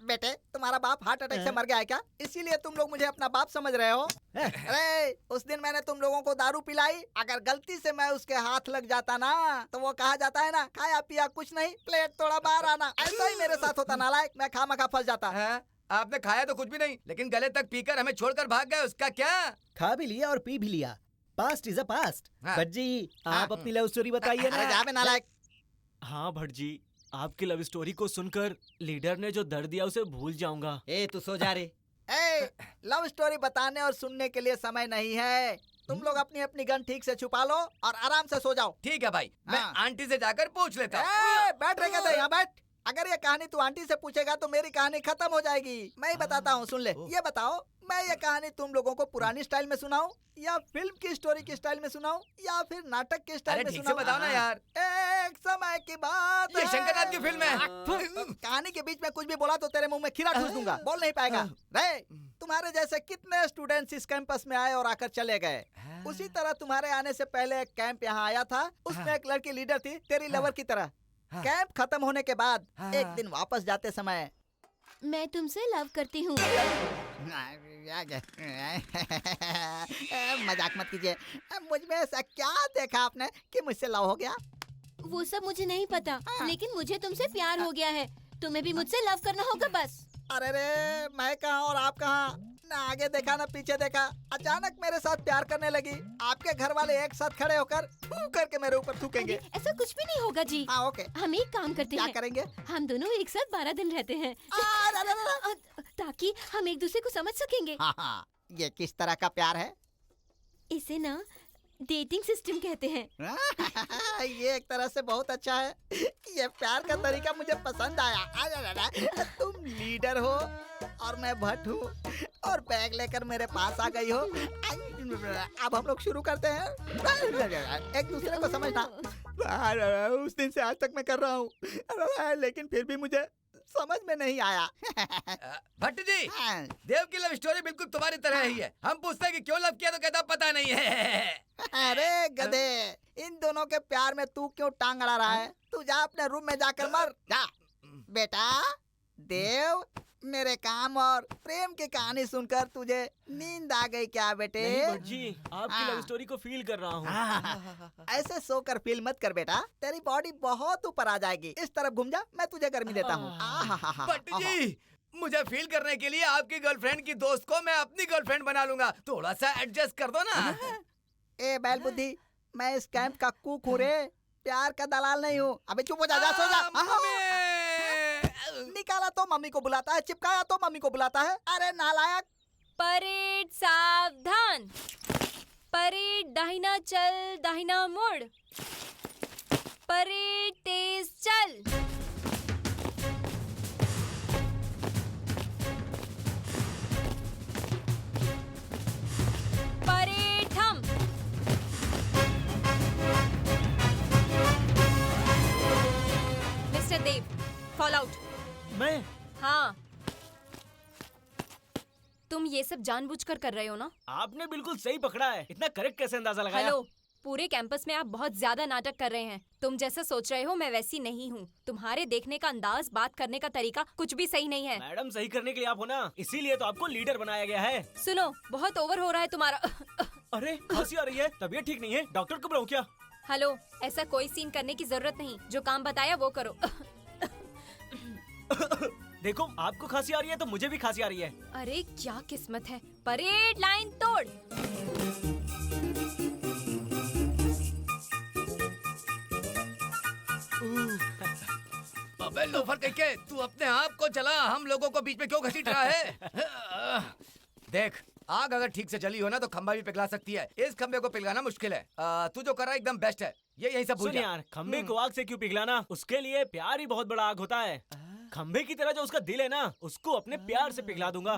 बेटे तुम्हारा बाप हार्ट अटैक से मर गया है क्या? इसीलिए तुम लोग मुझे अपना बाप समझ रहे हो? अरे उस दिन मैंने तुम लोगों को दारू पिलाई, अगर गलती से मैं उसके हाथ लग जाता ना तो वो कहा जाता है ना, खाया पिया कुछ नहीं, प्लेट थोड़ा बाहर आना। ऐसा ही मेरे साथ होता नालायक, मैं खामखा फंस जाता। आपने खाया तो कुछ भी नहीं, लेकिन गले तक पीकर हमें छोड़कर भाग गए, उसका क्या? खा भी लिया और पी भी लिया, past is a past. Bhatt ji आप अपनी लव स्टोरी बताइए ना। जा बे नालायक। हाँ भट्ट जी, आपकी लव स्टोरी को सुनकर लीडर ने जो दर्द दिया उसे भूल जाऊंगा। ए तू सो जा रे। लव स्टोरी बताने और सुनने के लिए समय नहीं है। तुम लोग अपनी अपनी गन ठीक से छुपा लो और आराम से सो जाओ। ठीक है भाई, मैं आंटी से जाकर पूछ लेता हूँ। बैठ रहे कहते यहाँ बैठ। अगर ये कहानी तू आंटी से पूछेगा तो मेरी कहानी खत्म हो जाएगी। मैं ही बताता हूँ, सुन ले। ये बताओ, मैं ये कहानी तुम लोगों को पुरानी स्टाइल में सुनाऊं या फिल्म की स्टोरी की स्टाइल में सुनाऊं या फिर नाटक के स्टाइल में ठीक से सुनाऊं? बताओ ना यार। एक समय की बात ये शंकरनाथ की फिल्म है। कहानी के बीच में कुछ भी बोला तो तेरे मुंह में खीरा ठूस दूंगा, बोल नहीं पाएगा। रे तुम्हारे जैसे कितने स्टूडेंट्स इस कैंपस में आए और आकर चले गए। उसी तरह तुम्हारे आने से पहले एक कैंप यहाँ आया था, उसमें एक लड़की लीडर थी तेरी लवर की तरह। कैंप खत्म होने के बाद एक दिन वापस जाते समय, मैं तुमसे लव करती हूँ। मजाक मत कीजिए। मुझ में ऐसा क्या देखा आपने कि मुझसे लव हो गया? वो सब मुझे नहीं पता, लेकिन मुझे तुमसे प्यार हो गया है। तुम्हें भी मुझसे लव करना होगा बस। अरे रे, मैं कहाँ और आप कहाँ? ना आगे देखा ना पीछे देखा, अचानक मेरे साथ प्यार करने लगी। आपके घर वाले एक साथ खड़े होकर फू करके मेरे ऊपर थूकेंगे। ऐसा कुछ भी नहीं होगा जी। हाँ ओके। हम एक काम करते हैं। क्या करेंगे? हम दोनों एक साथ 12 दिन रहते हैं, ताकि हम एक दूसरे को समझ सकेंगे। हाँ, ये किस तरह का प्यार है? इसे ना डेटिंग सिस्टम कहते हैं। ये एक तरह से बहुत अच्छा है। ये प्यार का तरीका मुझे पसंद आया। तुम लीडर हो और मैं भट्ट हूँ और बैग लेकर मेरे पास आ गई हो। अब हम लोग शुरू करते हैं। एक दूसरे को समझना। उस दिन से आज तक मैं कर रहा हूँ, लेकिन फिर भी मुझे समझ में नहीं आया। भट्ट जी, देव की लव स्टोरी बिल्कुल तुम्हारी तरह ही है। हम पूछते हैं कि क्यों लव किया तो कहता पता नहीं है। अरे गधे, इन दोनों के प्यार में तू क्यों टांग अड़ा रहा है? तू जा अपने रूम में जाकर मर जा। बेटा देव, मेरे काम और प्रेम की कहानी सुनकर तुझे नींद आ गई क्या बेटे? नहीं भट्ट जी, आपकी लव स्टोरी को फील कर रहा हूँ। ऐसे सोकर फील मत कर बेटा, तेरी बॉडी बहुत ऊपर आ जाएगी। इस तरफ घूम जा, मैं तुझे गर्मी देता हूँ। भट्ट जी, मुझे फील करने के लिए आपकी गर्लफ्रेंड की दोस्त को मैं अपनी गर्लफ्रेंड बना लूंगा। थोड़ा सा एडजस्ट कर दो ना। ए बैल बुद्धि, मैं इस कैंप का कुक हूँ रे, प्यार का दलाल नहीं हूँ। अबे चुप हो जा, सो जा। निकाला तो मम्मी को बुलाता है, चिपकाया तो मम्मी को बुलाता है। अरे नालायक। परेड सावधान। परेड दाहिना चल, दाहिना मुड़। परेड तेज चल। परेड थम। मिस्टर देव, फॉल आउट। मैं? हाँ, तुम ये सब जानबूझकर कर रहे हो ना? आपने बिल्कुल सही पकड़ा है। इतना करेक्ट कैसे अंदाजा लगाया? हेलो, पूरे कैंपस में आप बहुत ज्यादा नाटक कर रहे हैं। तुम जैसा सोच रहे हो मैं वैसी नहीं हूँ। तुम्हारे देखने का अंदाज, बात करने का तरीका कुछ भी सही नहीं है। मैडम, सही करने के लिए आप हो ना, इसीलिए तो आपको लीडर बनाया गया है। सुनो, बहुत ओवर हो रहा है तुम्हारा। अरे खांसी आ रही है, तबीयत ठीक नहीं है, डॉक्टर को बुलाऊं क्या? हेलो, ऐसा कोई सीन करने की जरूरत नहीं। जो काम बताया वो करो। देखो, आपको खांसी आ रही है तो मुझे भी खांसी आ रही है। अरे क्या किस्मत है। परेड लाइन तोड़। अबे लोफर कहीं, तू अपने आप को चला, हम लोगों को बीच में क्यों घसीट रहा है? देख, आग अगर ठीक से जली हो ना तो खंबा भी पिघला सकती है। इस खंबे को पिघलाना मुश्किल है। तू जो कर रहा है एकदम बेस्ट है। ये यही सब भूल सुन जा। यार, खंबे को आग से क्यों पिघलाना? उसके लिए प्यार ही बहुत बड़ा आग होता है। खंबे की तरह जो उसका दिल है ना, उसको अपने प्यार से पिघला दूंगा।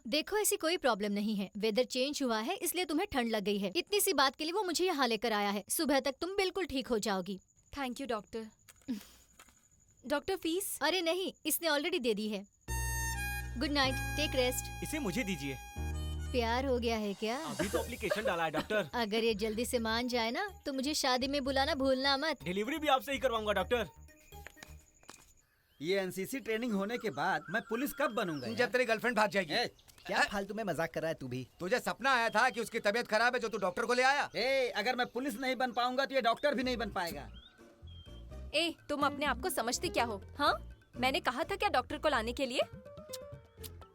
देखो, ऐसी कोई प्रॉब्लम नहीं है। वेदर चेंज हुआ है इसलिए तुम्हें ठंड लग गई है। इतनी सी बात के लिए वो मुझे यहाँ लेकर आया है। सुबह तक तुम बिल्कुल ठीक हो जाओगी। Thank you doctor. Doctor fees? अरे नहीं, इसने ऑलरेडी दे दी है। Good night, take rest. इसे मुझे दीजिए। प्यार हो गया है क्या? अभी तो एप्लीकेशन डाला है डॉक्टर। अगर ये जल्दी से मान जाए ना तो मुझे शादी में बुलाना भूलना मत। डिलीवरी भी आपसे ही करवाऊंगा डॉक्टर। ये एनसीसी ट्रेनिंग होने के बाद मैं पुलिस कब बनूंगा यार? जब तेरी गर्लफ्रेंड भाग जाएगी। क्या फालतू में मजाक कर रहा है तू भी? तुझे सपना आया था कि उसकी तबीयत खराब है जो तू डॉक्टर को ले आया। अगर मैं पुलिस नहीं बन पाऊंगा तो ये डॉक्टर भी नहीं बन पाएगा। तुम अपने आप को समझते क्या हो? हाँ, मैंने कहा था क्या डॉक्टर को लाने के लिए?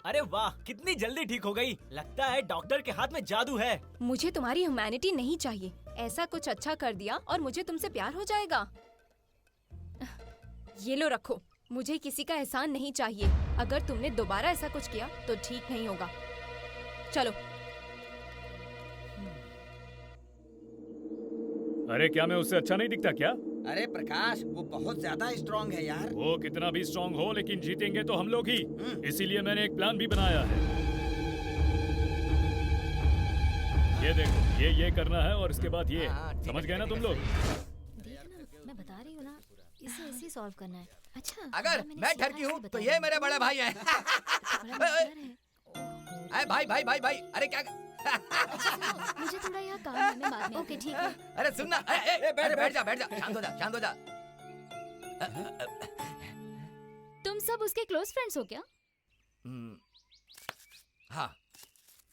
अरे वाह, कितनी जल्दी ठीक हो गई। लगता है डॉक्टर के हाथ में जादू है। मुझे तुम्हारी ह्यूमैनिटी नहीं चाहिए। ऐसा कुछ अच्छा कर दिया और मुझे तुमसे प्यार हो जाएगा। ये लो रखो, मुझे किसी का एहसान नहीं चाहिए। अगर तुमने दोबारा ऐसा कुछ किया तो ठीक नहीं होगा। चलो। अरे क्या मैं उससे अच्छा नहीं दिखता क्या? अरे प्रकाश, वो बहुत ज्यादा स्ट्रांग है यार। वो कितना भी स्ट्रांग हो, लेकिन जीतेंगे तो हम लोग ही। इसीलिए मैंने एक प्लान भी बनाया है। ये देखो, ये करना है और इसके बाद ये। समझ गए ना तुम लोग? देखना, मैं बता रही हूँ ना, इसे ऐसे सॉल्व करना है। अच्छा, अगर मैं डर की हूँ तो ये मेरे बड़े भाई हैं। अरे भाई भाई भाई भाई, अरे क्या? मुझे थोड़ा यहाँ काम है, मैं बाद में। ओके ठीक है। अरे सुनना, अरे बैठ जा, शांत हो जा, शांत हो जा। तुम सब उसके क्लोज फ्रेंड्स हो क्या? हाँ,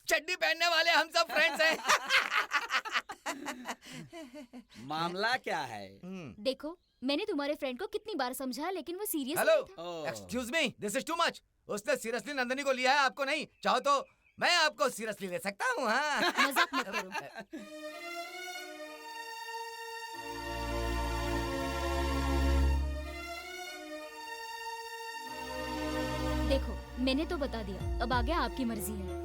चड्डी पहनने वाले हम सब फ्रेंड्स हैं। मामला क्या है? देखो, मैंने तुम्हारे फ्रेंड को कितनी बार समझाया लेकिन वो सीरियस हेलो, नहीं था। Excuse me, this is too much. उसने सीरियसली नंदनी को लिया है, आपको नहीं। चाहो तो मैं आपको सीरियसली ले सकता हूँ। हाँ, मजाक मत करो। देखो, मैंने तो बता दिया, अब आगे आपकी मर्जी है।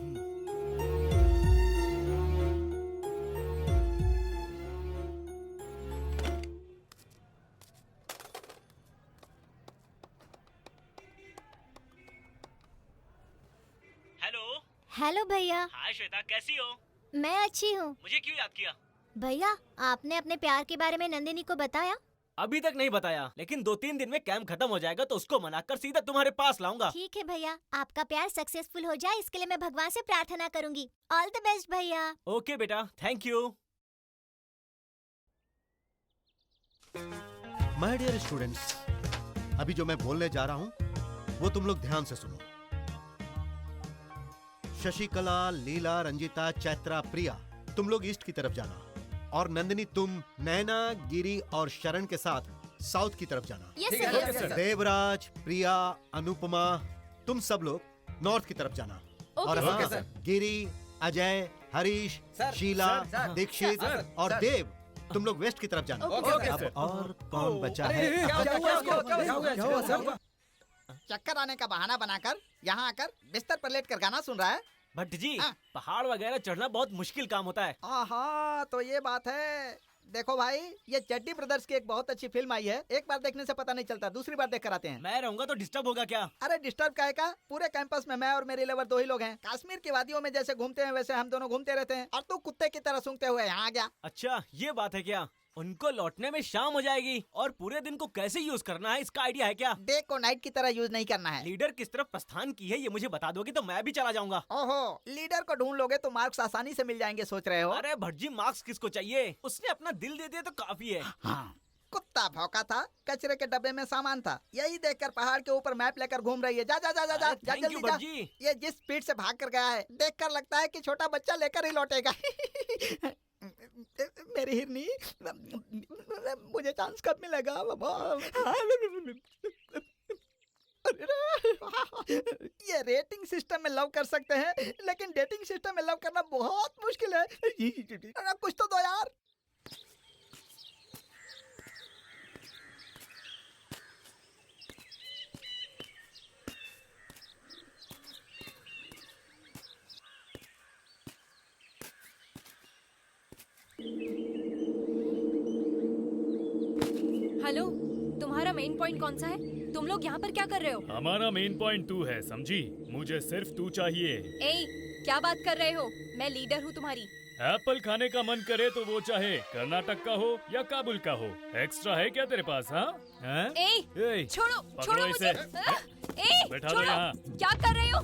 हेलो भैया। हाय श्वेता, कैसी हो? मैं अच्छी हूँ। मुझे क्यों याद किया? भैया, आपने अपने प्यार के बारे में नंदिनी को बताया? अभी तक नहीं बताया, लेकिन 2-3 दिन में कैंप खत्म हो जाएगा तो उसको मनाकर सीधा तुम्हारे पास लाऊंगा। ठीक है भैया, आपका प्यार सक्सेसफुल हो जाए इसके लिए मैं भगवान से प्रार्थना करूंगी। ऑल द बेस्ट भैया। ओके बेटा, thank you. My dear students, अभी जो मैं बोलने जा रहा हूं वो तुम लोग ध्यान से सुनो। शशिकला, लीला, रंजिता, चैत्रा, प्रिया, तुम लोग ईस्ट की तरफ जाना, और नंदिनी तुम नैना, गिरी और शरण के साथ साउथ की तरफ जाना। Yes sir, yes sir. Devraj, Priya, Anupama, तुम सब लोग नॉर्थ की तरफ जाना। और हाँ, गिरी, अजय, हरीश, शीला, दीक्षित और देव, तुम लोग वेस्ट की तरफ जाना। अब और कौन बचा है? चक्कर आने का बहाना बनाकर यहाँ आकर बिस्तर पर लेटकर गाना सुन रहा है। भट्ट जी, पहाड़ वगैरह चढ़ना बहुत मुश्किल काम होता है। हाँ, तो ये बात है। देखो भाई, ये चड्डी ब्रदर्स की एक बहुत अच्छी फिल्म आई है। एक बार देखने से पता नहीं चलता, दूसरी बार देख कर आते हैं। मैं रहूंगा तो डिस्टर्ब होगा क्या? अरे डिस्टर्ब काहे का? पूरे कैंपस में मैं और मेरी लवर 2 ही लोग हैं। कश्मीर की वादियों में जैसे घूमते हैं वैसे हम दोनों घूमते रहते हैं, और तू कुत्ते की तरह सूंघते हुए यहाँ आ गया। अच्छा, ये बात है क्या? उनको लौटने में शाम हो जाएगी, और पूरे दिन को कैसे यूज करना है इसका आइडिया है क्या? डे को नाइट की तरह यूज नहीं करना है। लीडर किस तरफ प्रस्थान की है ये मुझे बता दोगे तो मैं भी चला जाऊंगा। ओहो, लीडर को ढूंढ लोगे तो मार्क्स आसानी से मिल जाएंगे, सोच रहे हो? अरे भट्ट जी, मार्क्स किसको चाहिए? उसने अपना दिल दे दिया तो काफी है। हाँ। कुत्ता भौंका था, कचरे के डब्बे में सामान था, यही देखकर पहाड़ के ऊपर मैप लेकर घूम रही है। जा जा जा जा जा, जा जल्दी जा। ये जिस स्पीड से भाग कर गया है, देखकर लगता है कि छोटा बच्चा लेकर ही लौटेगा। मेरी हिरनी, मुझे चांस कब मिलेगा? ये रेटिंग सिस्टम में लव कर सकते हैं, लेकिन डेटिंग सिस्टम में लव करना बहुत मुश्किल है। कुछ तो दो यार। हेलो, तुम्हारा मेन पॉइंट कौन सा है? तुम लोग यहाँ पर क्या कर रहे हो? हमारा मेन पॉइंट तू है, समझी? मुझे सिर्फ तू चाहिए। क्या बात कर रहे हो? मैं लीडर हूँ तुम्हारी। एप्पल खाने का मन करे तो वो चाहे कर्नाटक का हो या काबुल का हो। एक्स्ट्रा है क्या तेरे पास? हाँ, छोड़ो, छोड़ो मुझे। बैठा दो यहाँ। क्या कर रहे हो?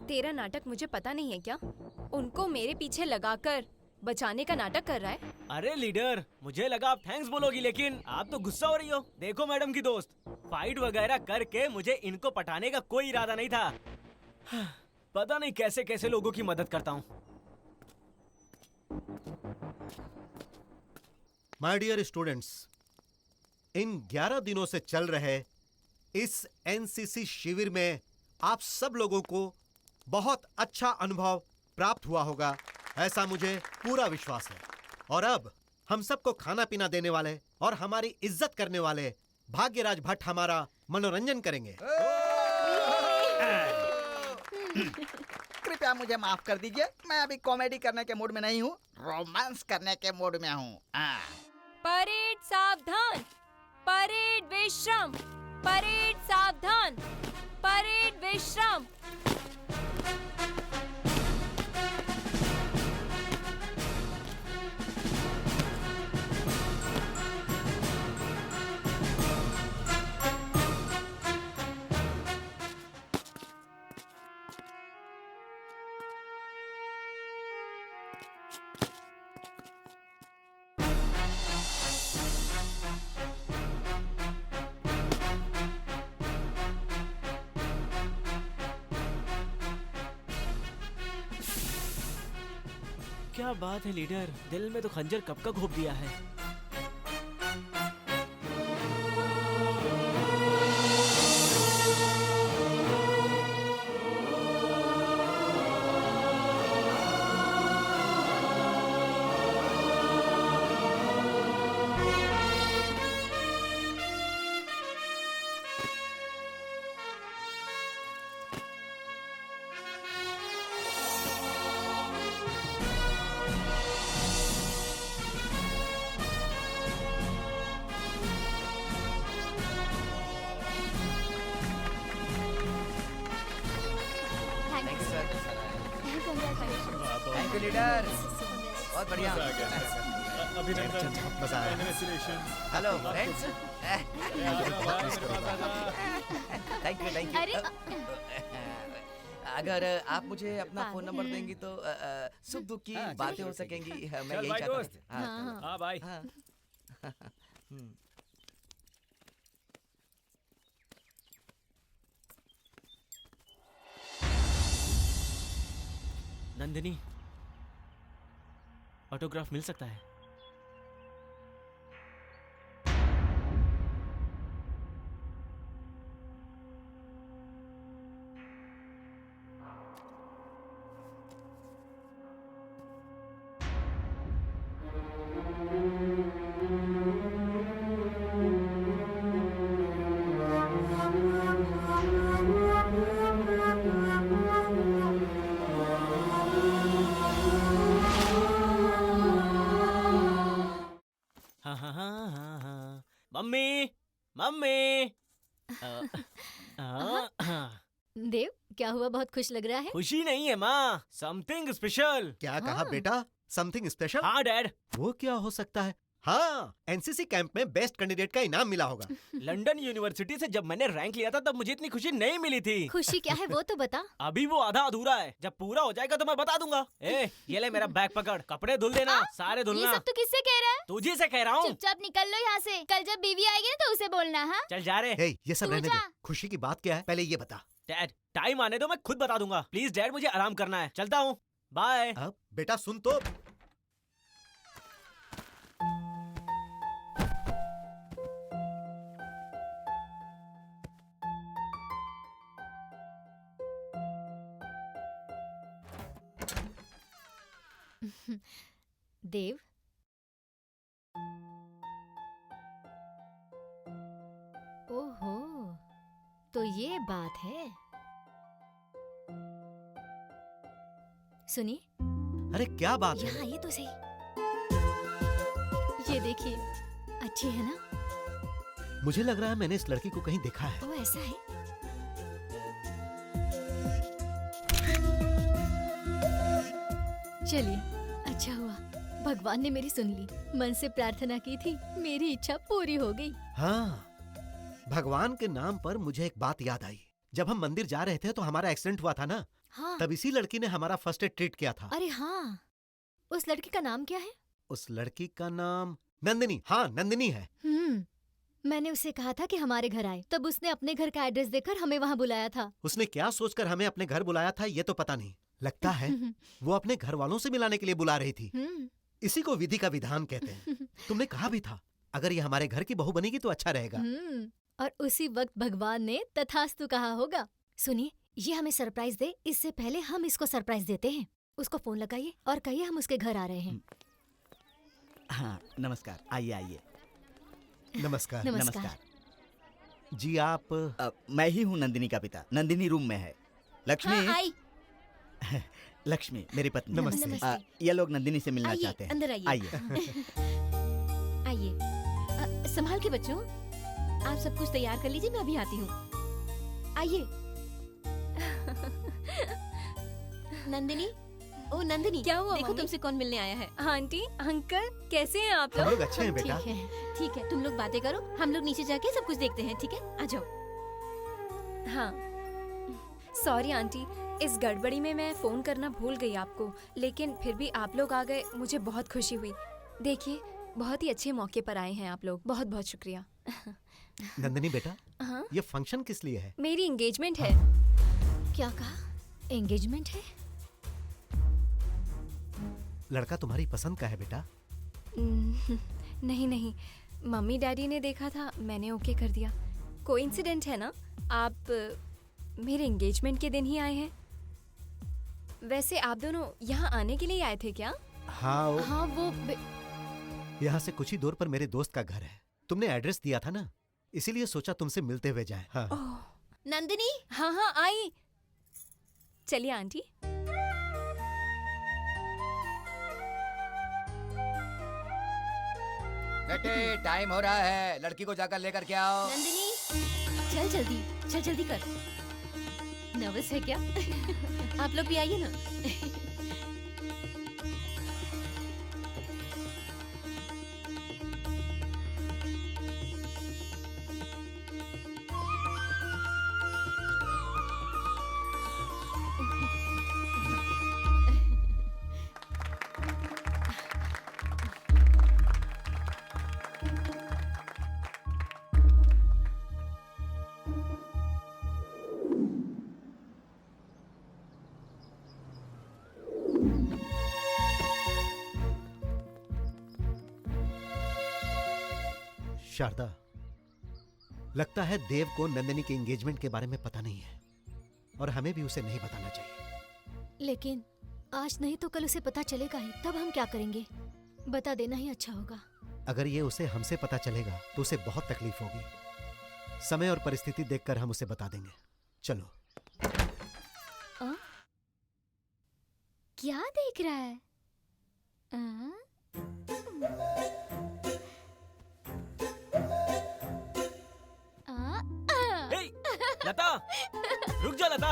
तेरा नाटक मुझे पता नहीं है क्या? उनको मेरे पीछे लगाकर बचाने का नाटक कर रहा है। अरे लीडर, मुझे लगा आप थैंक्स बोलोगी, लेकिन आप तो गुस्सा हो रही हो। देखो मैडम की दोस्त, फाइट वगैरह करके मुझे इनको पटाने का कोई इरादा नहीं था। पता नहीं कैसे कैसे लोगों की मदद करता हूँ। माय डियर स्टूडेंट्स, इन 11 दिनों से चल रहे इस एनसीसी शिविर में आप सब लोगों को बहुत अच्छा अनुभव प्राप्त हुआ होगा, ऐसा मुझे पूरा विश्वास है। और अब हम सबको खाना पीना देने वाले और हमारी इज्जत करने वाले भाग्यराज भट्ट हमारा मनोरंजन करेंगे। कृपया मुझे माफ कर दीजिए, मैं अभी कॉमेडी करने के मूड में नहीं हूँ, रोमांस करने के मूड में हूँ। परेड सावधान, परेड विश्राम, परेड सावधान, परेड विश्राम। क्या बात है लीडर, दिल में तो खंजर कब का घोप दिया है। थैंक यू लीडर, बहुत बढ़िया। अभिनंदन, मजा आया। हेलो फ्रेंड्स, थैंक अरे यू। अगर आप मुझे अपना फोन नंबर देंगी तो सुख दुख की बातें हो सकेंगी। मैं चल यही भाई चाहता दोस्त। हूँ। हाँ, हाँ भाई। हाँ। नंदिनी, ऑटोग्राफ मिल सकता है? Mummy, mummy. देव, क्या हुआ? बहुत खुश लग रहा है। खुशी नहीं है माँ, समथिंग स्पेशल। क्या कहा हाँ। बेटा? Something special? हाँ डैड। वो क्या हो सकता है? हाँ, एनसीसी कैंप में बेस्ट कैंडिडेट का इनाम मिला होगा। लंदन यूनिवर्सिटी से जब मैंने रैंक लिया था तब मुझे इतनी खुशी नहीं मिली थी। खुशी क्या है वो तो बता। अभी वो आधा अधूरा है, जब पूरा हो जाएगा तो मैं बता दूंगा। ये ले मेरा बैग पकड़, कपड़े धुल देना, सारे ये धुलना। सब तू किससे कह रहा है? तुझे से कह रहा हूँ। चुपचाप निकल लो यहाँ से। कल जब बीवी आएगी ना तो उसे बोलना। हाँ, चल जा रहे। हे, ये सब तू रहने जा। दे। खुशी की बात क्या है, पहले ये बता। डैड, टाइम आने दो, मैं खुद बता दूंगा। प्लीज डैड, मुझे आराम करना है, चलता हूँ, बाय। अब बेटा सुन तो। देव, ओहो, तो ये बात है। सुनिए, अरे क्या बात है? यहाँ ये तो सही। ये देखिए, अच्छी है ना? मुझे लग रहा है मैंने इस लड़की को कहीं देखा है। ओ ऐसा है? चलिए, अच्छा हुआ भगवान ने मेरी सुन ली। मन से प्रार्थना की थी, मेरी इच्छा पूरी हो गई। हाँ, भगवान के नाम पर मुझे एक बात याद आई। जब हम मंदिर जा रहे थे तो हमारा एक्सीडेंट हुआ था ना, हाँ। तब इसी लड़की ने हमारा फर्स्ट एड ट्रीट किया था। अरे हाँ, उस लड़की का नाम क्या है? उस लड़की का नाम नंदिनी। हाँ, नंदिनी है। मैंने उसे कहा था कि हमारे घर आए, तब उसने अपने घर का एड्रेस देकर हमें वहाँ बुलाया था। उसने क्या सोचकर हमें अपने घर बुलाया था ये तो पता नहीं। लगता है वो अपने घर वालों से मिलाने के लिए बुला रही थी। इसी को विधि का विधान कहते हैं। तुमने कहा भी था अगर ये हमारे घर की बहू बनेगी तो अच्छा रहेगा। और उसी वक्त भगवान ने तथास्तु कहा होगा। सुनिए, ये हमें सरप्राइज दे, इससे पहले हम इसको सरप्राइज देते हैं। उसको फोन लगाइए और कहिए हम उसके घर आ रहे हैं। हाँ, नमस्कार। आइए आइए। नमस्कार। नमस्कार। जी आप? मैं ही हूँ नंदिनी का पिता। नंदिनी रूम में है। लक्ष्मी। हाँ, आई। लक्ष्मी मेरी पत्नी। नमस्ते। ये लोग नंदिनी से मिलना आइए, चाहते हैं। अंदर आइए। आइए। संभाल के बच्चों, आप सब कुछ तैयार कर लीजिए, मैं अभी आती हूँ। आइए। नंदिनी, ओ नंदिनी, क्या हुआ देखो मम्मी? तुमसे कौन मिलने आया है। आंटी, अंकल, कैसे हैं आप हम लोग? लोग अच्छे हैं बेटा। ठीक है, तुम लोग बातें करो, हम लोग नीचे जाके सब कुछ देखते हैं। ठीक है, आ जाओ। हाँ, सॉरी आंटी, इस गड़बड़ी में मैं फोन करना भूल गई आपको, लेकिन फिर भी आप लोग आ गए, मुझे बहुत खुशी हुई। देखिए, बहुत ही अच्छे मौके पर आए हैं आप लोग, बहुत बहुत शुक्रिया। नंदिनी बेटा, हाँ? ये फंक्शन किस लिए है? मेरी एंगेजमेंट है। क्या कहा? एंगेजमेंट है? लड़का तुम्हारी पसंद का है बेटा? नहीं नहीं, मम्मी डैडी ने देखा था, मैंने ओके कर दिया। कोइंसिडेंट है ना, आप मेरे एंगेजमेंट के दिन ही आए हैं। वैसे आप दोनों यहाँ आने के लिए आए थे क्या? हाँ, वो यहाँ से कुछ ही दूर पर मेरे दोस्त का घर है। तुमने एड्रेस दिया था ना, इसीलिए सोचा तुमसे मिलते हुए जाएं। हाँ। नंदिनी। हाँ हाँ, आई। चलिए आंटी। बेटे, टाइम हो रहा है, लड़की को जाकर लेकर के आओ। नंदिनी, चल जल्दी कर। नर्वस है क्या? आप लोग भी आइए ना। शारदा, लगता है देव को नंदिनी के एंगेजमेंट के बारे में पता नहीं है और हमें भी उसे नहीं बताना चाहिए। लेकिन आज नहीं तो कल उसे पता चलेगा ही, तब हम क्या करेंगे? बता देना ही अच्छा होगा। अगर ये उसे हमसे पता चलेगा तो उसे बहुत तकलीफ होगी। समय और परिस्थिति देखकर हम उसे बता देंगे। चलो। क्या देख रहा है? लता, रुक जा लता,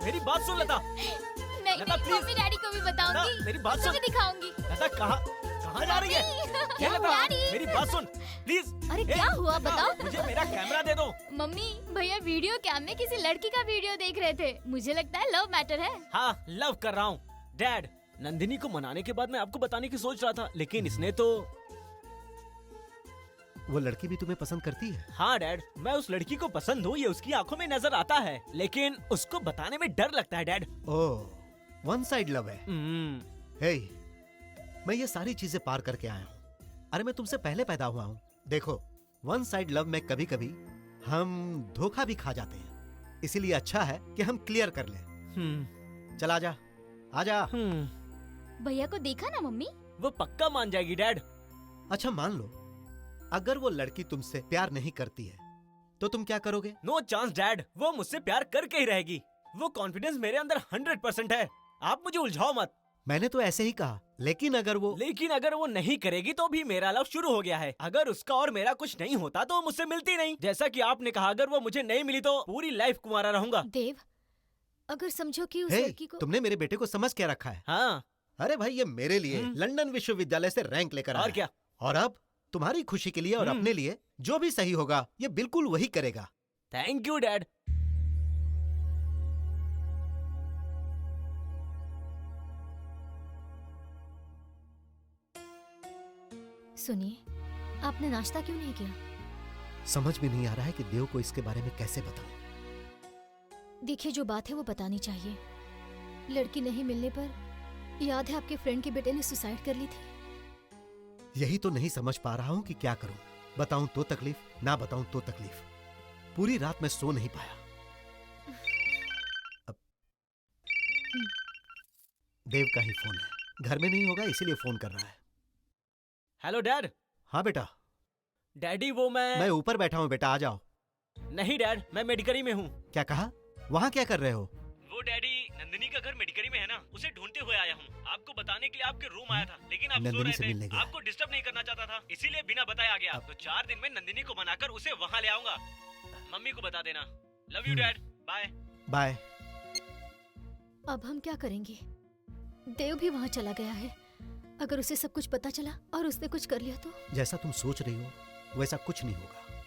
मेरी बात सुन लता। नहीं लता, नहीं, please। मम्मी डैडी को भी बताऊंगी। लता, मेरी बात सुन। तुझे दिखाऊंगी। लता, कहाँ जा रही है? क्या लता, हुआ? मेरी बात सुन प्लीज। अरे क्या हुआ, लता, बताओ। मुझे मेरा कैमरा दे दो। मम्मी, भैया वीडियो कैम में किसी लड़की का वीडियो देख रहे थे। मुझे लगता है लव मैटर है। हाँ, लव कर रहा हूँ। डैड, नंदिनी को मनाने के बाद मैं आपको बताने की सोच रहा था, लेकिन इसने तो। वो लड़की भी तुम्हें पसंद करती है? हाँ डैड, मैं उस लड़की को पसंद हूँ, ये उसकी आंखों में नजर आता है, लेकिन उसको बताने में डर लगता है डैड। ओह, वन साइड लव है। हे, मैं ये सारी चीजें पार करके आया हूँ। अरे मैं तुमसे पहले पैदा हुआ हूँ। देखो, वन साइड लव में कभी कभी हम धोखा भी खा जाते हैं, इसीलिए अच्छा है कि हम क्लियर कर लें। चल आजा, आजा। भैया को देखा ना मम्मी? वो पक्का मान जाएगी डैड। अच्छा मान लो, अगर वो लड़की तुमसे प्यार नहीं करती है तो तुम क्या करोगे? नो चांस डैड, वो मुझसे प्यार करके ही रहेगी। वो कॉन्फिडेंस मेरे अंदर 100% है। आप मुझे उलझाओ मत। मैंने तो ऐसे ही कहा, लेकिन अगर वो नहीं करेगी तो भी मेरा लव शुरू हो गया है। अगर उसका और मेरा कुछ नहीं होता तो वो मुझसे मिलती नहीं। जैसा कि आपने कहा, अगर वो मुझे नहीं मिली तो पूरी लाइफ कुंवारा रहूंगा। देव, अगर समझो कि उस हे, लड़की को। तुमने मेरे बेटे को समझ क्या रखा है? हाँ, अरे भाई ये मेरे लिए लंदन विश्वविद्यालय से रैंक लेकर आया और है। क्या? और अब तुम्हारी खुशी के लिए और अपने लिए जो भी सही होगा ये बिल्कुल वही करेगा। Thank you dad. सुनिए, आपने नाश्ता क्यों नहीं किया? समझ में नहीं आ रहा है कि देव को इसके बारे में कैसे बताऊं। देखिए, जो बात है वो बतानी चाहिए। लड़की नहीं मिलने पर याद है आपके फ्रेंड के बेटे ने सुसाइड कर ली थी। यही तो नहीं समझ पा रहा हूं कि क्या करूं। बताऊं तो तकलीफ, ना बताऊं तो तकलीफ। पूरी रात मैं सो नहीं पाया। अब देव का ही फोन है, घर में नहीं होगा इसीलिए फोन कर रहा है। Hello dad. हाँ बेटा। डैडी वो मैं ऊपर बैठा हूँ बेटा, आ जाओ। नहीं डैड, मैं मेडिकरी में हूँ। क्या कहा? वहाँ क्या कर रहे हो? वो डैडी, नंदिनी का घर मेडिकरी में है ना, उसे ढूंढते हुए आया हूँ। आपको बताने के लिए आपके रूम आया था, लेकिन आप सो नंदिनी से रहे मिलने थे। गया। आपको डिस्टर्ब नहीं करना चाहता था, इसीलिए बिना बताए आ गया। तो 4 दिन में नंदिनी को मनाकर उसे वहाँ ले आऊंगा। मम्मी को बता देना। Love you dad, bye. Bye. अब हम क्या करेंगे? देव भी वहाँ चला गया है। अगर उसे सब कुछ पता चला और उसने कुछ कर लिया तो? जैसा तुम सोच रही हो वैसा कुछ नहीं होगा।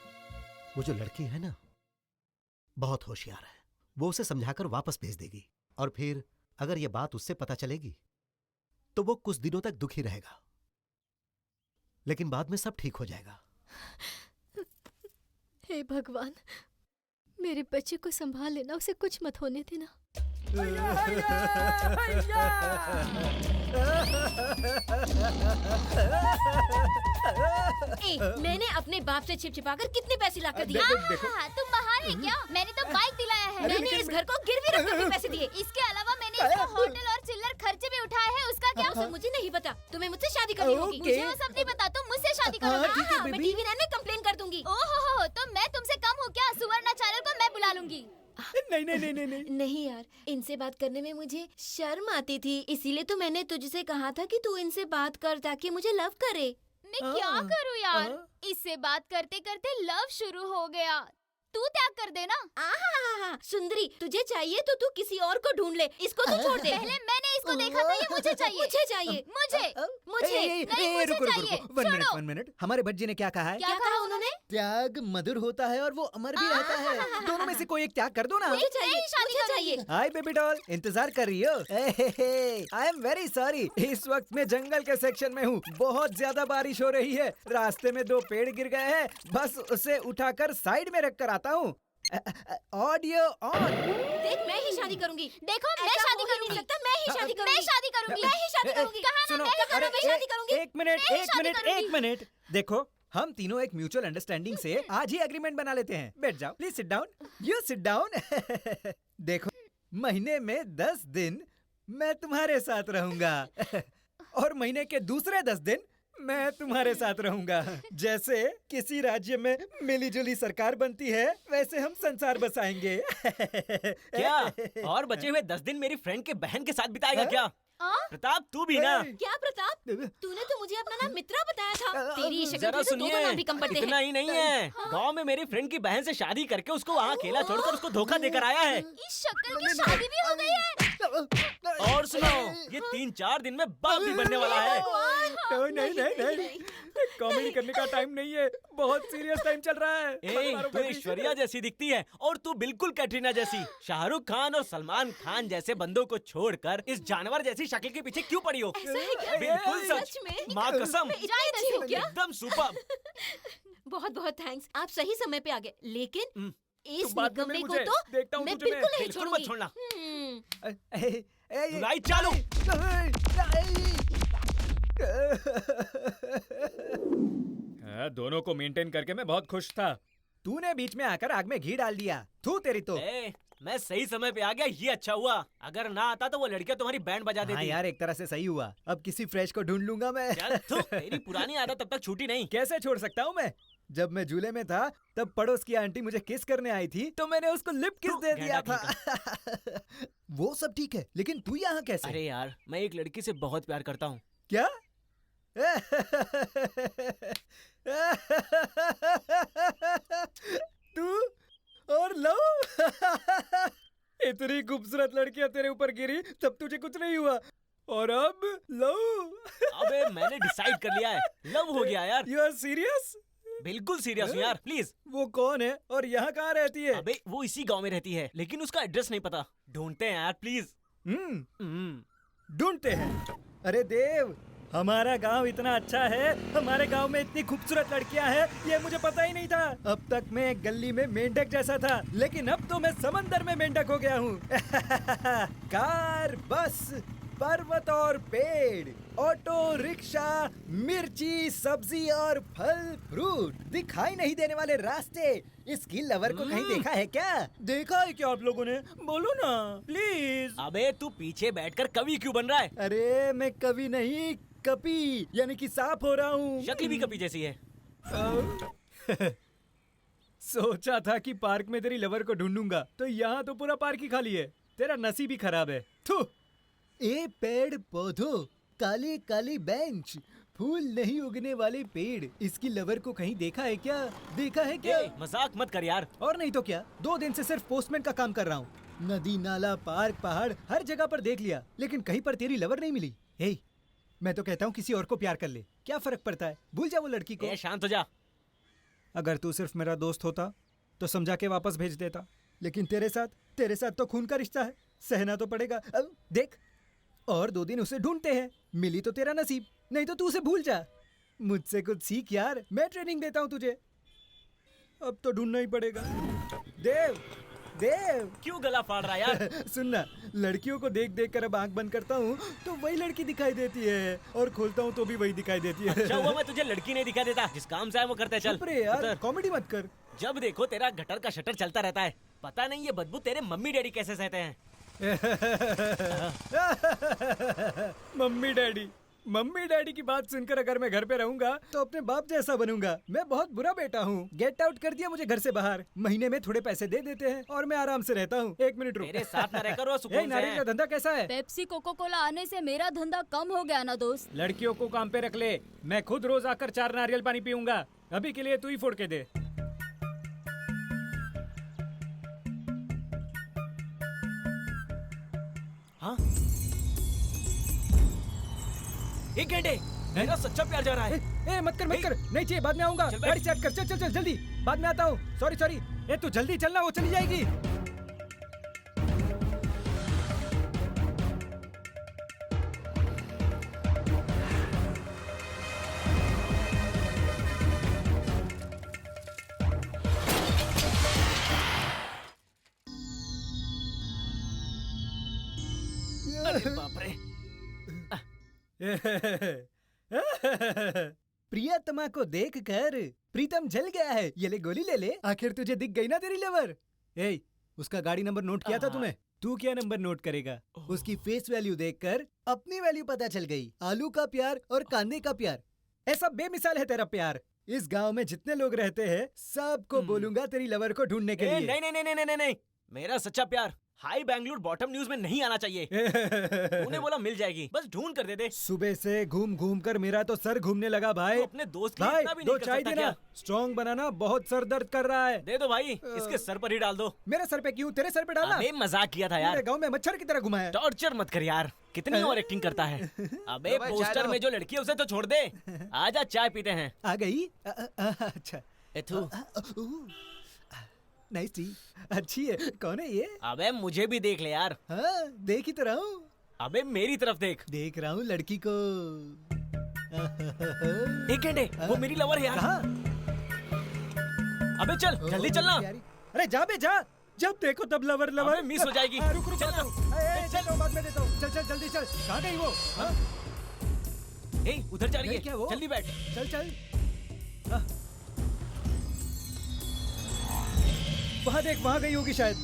वो जो लड़की है ना, बहुत होशियार है। वो उसे समझाकर वापस भेज देगी, और फिर अगर ये बात उससे पता चलेगी तो वो कुछ दिनों तक दुखी रहेगा, लेकिन बाद में सब ठीक हो जाएगा। हे भगवान, मेरे बच्चे को संभाल लेना, उसे कुछ मत होने देना। मैंने अपने बाप से छिपछिपाकर कितने पैसे लाकर दिए? तुम महान है क्या? मैंने तो बाइक दिलाया है। मैंने इस घर को गिरवी रखकर भी पैसे दिए। इसके अलावा मैंने इसको होटल और चिल्लर खर्चे भी उठाए हैं। उसका क्या? उसे मुझे नहीं पता। तुम्हें मुझसे शादी करनी होगी। मुझे वो सब नहीं पता। तुम मुझसे शादी करो। मैं टीवी लाइन में कंप्लेन कर दूंगी। ओहो, तो मैं तुमसे कम हूँ क्या? सुवर्णा चैनल को मैं बुला लूंगी। नहीं नहीं नहीं नहीं नहीं यार, इनसे बात करने में मुझे शर्म आती थी, इसीलिए तो मैंने तुझसे कहा था कि तू इनसे बात कर ताकि मुझे लव करे। मैं क्या करूँ यार? इससे बात करते करते लव शुरू हो गया। तू त्याग कर देना। सुंदरी, तुझे चाहिए तो तू किसी और को ढूंढ ले, इसको तू छोड़ दे। पहले मैंने इसको देखा था, ये मुझे चाहिए। मुझे चाहिए। मुझे नहीं, मुझे चाहिए। छोड़ो। 1 मिनट। हमारे भज्जी ने क्या कहा है? क्या कहा उन्होंने? त्याग मधुर होता है और वो अमर भी रहता है। दोनों में से कोई एक त्याग कर दो ना। मुझे चाहिए, शादी चाहिए। हाय बेबी डॉल, इंतजार कर रही हो? आई एम वेरी सॉरी, इस वक्त मैं जंगल के सेक्शन में हूँ। बहुत ज्यादा बारिश हो रही है, रास्ते में 2 पेड़ गिर गए हैं, बस उसे उठाकर साइड में रख कर आता हूँ। Audio on. देख, मैं ही शादी करूंगी। देखो, मैं शादी करूंगी। मैं ही शादी करूंगी। मैं शादी करूंगी। मैं ही शादी करूंगी। सुनो, अरे मैं शादी करूंगी। एक मिनट। देखो, हम तीनों एक म्यूचुअल अंडरस्टैंडिंग से आज ही एग्रीमेंट बना लेते हैं। बैठ जाओ, please sit down. You sit down. देखो, महीने में 10 दिन मैं तुम्हारे साथ रहूंगा और महीने के दूसरे 10 दिन मैं तुम्हारे साथ रहूंगा। जैसे किसी राज्य में मिलीजुली सरकार बनती है, वैसे हम संसार बसाएंगे। क्या? और बचे हुए 10 दिन मेरी फ्रेंड के बहन के साथ बिताएगा क्या? प्रताप, तू भी ना। क्या प्रताप? तूने तो मुझे अपना नाम मित्रा बताया था। तेरी ये शक्ल जरा से दो नाम भी कम पड़ते हैं। इतना ही नहीं है, गांव में मेरी फ्रेंड की बहन से शादी करके उसको वहाँ अकेला छोड़कर उसको धोखा देकर आया है। इस शक्ल की शादी भी हो गई है। और सुनो, ये 3-4 दिन में बाप भी बनने वाला है। नहीं, कॉमेडी करने का टाइम नहीं है, बहुत सीरियस टाइम चल रहा है। तू ऐश्वर्या जैसी दिखती है और तू बिल्कुल कैटरीना जैसी। शाहरुख खान और सलमान खान जैसे बंदों को छोड़कर इस जानवर जैसी शक्ल के पीछे क्यों पड़ी हो? बिल्कुल सच, माँ कसम, एकदम सुपर। बहुत बहुत थैंक्स, आप सही समय पे आ गए। लेकिन इस बात में निकम्मे को मुझे तो देखता हूँ मैं तुझे बिल्कुल नहीं बिल्कुल मत छोड़ूंगी। छोड़ना। धुलाई चालू। दोनों को मेंटेन करके मैं बहुत खुश था। तूने बीच में आकर आग में घी डाल दिया। तू तेरी तो। मैं सही समय पे आ गया, ये अच्छा हुआ। अगर ना आता तो वो लड़कियां तुम्हारी बैंड बजा देती। हाँ यार, एक तरह से सही हुआ। अब किसी फ्रेश को ढूंढ लूंगा मैं। चल तू, तेरी पुरानी आदत तब तक छूटी नहीं। कैसे छोड़ सकता हूँ मैं? जब मैं झूले में था तब पड़ोस की आंटी मुझे किस करने आई थी तो मैंने उसको लिप किस दे दिया था। वो सब ठीक है, लेकिन तू यहाँ कैसे? अरे यार, मैं एक लड़की से बहुत प्यार करता हूँ। क्या? तू और लव? इतनी खूबसूरत लड़कियां तेरे ऊपर गिरी तब तुझे कुछ नहीं हुआ, और अब लव। अबे मैंने डिसाइड कर लिया है, लव हो गया यार। You are serious? बिल्कुल सीरियस हूँ यार, प्लीज। वो कौन है और यहाँ कहाँ रहती है? अबे वो इसी गांव में रहती है, लेकिन उसका एड्रेस नहीं पता। ढूंढते हैं यार प्लीज। ढूंढते हैं। अरे देव, हमारा गांव इतना अच्छा है, हमारे गांव में इतनी खूबसूरत लड़कियां हैं, ये मुझे पता ही नहीं था। अब तक मैं एक गली में मेंढक जैसा था, लेकिन अब तो मैं समंदर में मेंढक हो गया हूँ। कार, बस, पर्वत और पेड़, ऑटो रिक्शा, मिर्ची, सब्जी और फल फ्रूट, दिखाई नहीं देने वाले रास्ते। इसकी लवर को कहीं देखा है क्या? देखा है क्या आप लोगों ने? बोलो ना प्लीज। अबे तू पीछे बैठकर कवि क्यों बन रहा है? अरे मैं कवि नहीं, कपी यानी कि सांप हो रहा हूँ। शक्ल भी कपी जैसी है। सोचा था कि पार्क में तेरी लवर को ढूंढूंगा, तो यहाँ तो पूरा पार्क ही खाली है। तेरा नसीब ही खराब है। थू। ए पेड़ पौधों, काले काले बेंच, फूल नहीं उगने वाले पेड़, इसकी लवर को कहीं देखा है क्या? देखा है क्या? मजाक मत कर यार। और नहीं तो क्या, 2 दिन से सिर्फ पोस्टमैन का काम कर रहा हूँ। नदी, नाला, पार्क, पहाड़, हर जगह पर देख लिया, लेकिन कहीं पर तेरी लवर नहीं मिली। हे, मैं तो कहता हूँ किसी और को प्यार कर ले, क्या फर्क पड़ता है? भूल जा वो लड़की को। शांत हो जा। अगर तू सिर्फ मेरा दोस्त होता तो समझा के वापस भेज देता, लेकिन तेरे साथ तो खून का रिश्ता है, सहना तो पड़ेगा। अब देख, और 2 दिन उसे ढूंढते हैं, मिली तो तेरा नसीब, नहीं तो तू उसे भूल जा। मुझसे कुछ सीख यार, मैं ट्रेनिंग देता हूँ तुझे। अब तो ढूंढना ही पड़ेगा। देव, देव, क्यों गला फाड़ रहा है यार? सुनना, लड़कियों को देख देख कर अब आंख बंद करता हूँ तो वही लड़की दिखाई देती है, और खोलता हूँ तो भी वही दिखाई देती है। अच्छा हुआ मैं तुझे लड़की नहीं दिखा देता, जिस काम से है वो करते चल। चुप रे यार, कॉमेडी मत कर। जब देखो तेरा गटर का शटर चलता रहता है, पता नहीं ये बदबू तेरे मम्मी डैडी कैसे सहते हैं। मम्मी डैडी की बात सुनकर अगर मैं घर पे रहूंगा तो अपने बाप जैसा बनूंगा। मैं बहुत बुरा बेटा हूँ। गेट आउट कर दिया मुझे घर से बाहर। महीने में थोड़े पैसे दे देते हैं और मैं आराम से रहता हूँ। 1 मिनट रुक। मेरे साथ न रहकर वो सुकून से नारियल का धंधा कैसा है? पेप्सी कोको कोला आने से मेरा धंधा कम हो गया ना दोस्त। लड़कियों को काम पे रख ले, मैं खुद रोज आकर 4 नारियल पानी पीऊंगा। अभी के लिए तू ही फोड़ के दे। हाँ? 1 घंटे मेरा सच्चा प्यार जा रहा है। ए मत कर, नहीं चाहिए, बाद में आऊंगा। गाड़ी स्टार्ट कर, चल जल्दी, बाद में आता हूँ। सॉरी। ए तू जल्दी चलना, वो चली जाएगी। अरे बाप रे। प्रियतमा को देखकर प्रीतम जल गया है। ये ले गोली ले ले, आखिर तुझे दिख गई ना तेरी लवर। ए, उसका गाड़ी नंबर नोट किया था तूने? तू क्या नंबर नोट करेगा? उसकी फेस वैल्यू देखकर अपनी वैल्यू पता चल गई। आलू का प्यार और कांदे का प्यार, ऐसा बेमिसाल है तेरा प्यार। इस गांव में जितने लोग रहते हैं सबको बोलूंगा तेरी लवर को ढूंढने के लिए। नहीं, मेरा सच्चा प्यार हाई बैंगलोर बॉटम न्यूज में नहीं आना चाहिए। तूने बोला मिल जाएगी, बस ढूंढ कर दे दे। सुबह से घूम कर मेरा तो सर घूमने लगा भाई। तो अपने दोस्त के लिए इतना भी नहीं कर सकता क्या? स्ट्रॉन्ग बनाना, बहुत सर दर्द कर रहा है। दे दो भाई, इसके सर पर ही डाल दो। मेरे सर पे क्यों? तेरे सर पे डालना। अबे मजाक किया था यार। गांव में मच्छर की तरह घुमाया। टॉर्चर मत कर यार, कितनी ओवर एक्टिंग करता है। अबे पोस्टर में जो लड़की है उसे तो छोड़ दे। आजा चाय पीते हैं। आ गई? अच्छा। नाइस टी, अच्छी है। कौन है ये? अबे मुझे भी देख ले यार। हाँ, देख ही तो रहा हूँ। अबे मेरी तरफ देख रहा हूँ लड़की को। 1 घंटे, वो मेरी लवर है यार। अबे चल, जल्दी चलना। अरे जा बे जा, जब देखो तब लवर। मिस हो जाएगी। रुक चल, बाद में देता हूँ। चल जल्दी चल। कहाँ गई वो? उधर जा रही है क्या वो? जल्दी बैठ। चल। वहाँ देख, वहाँ गई होगी शायद।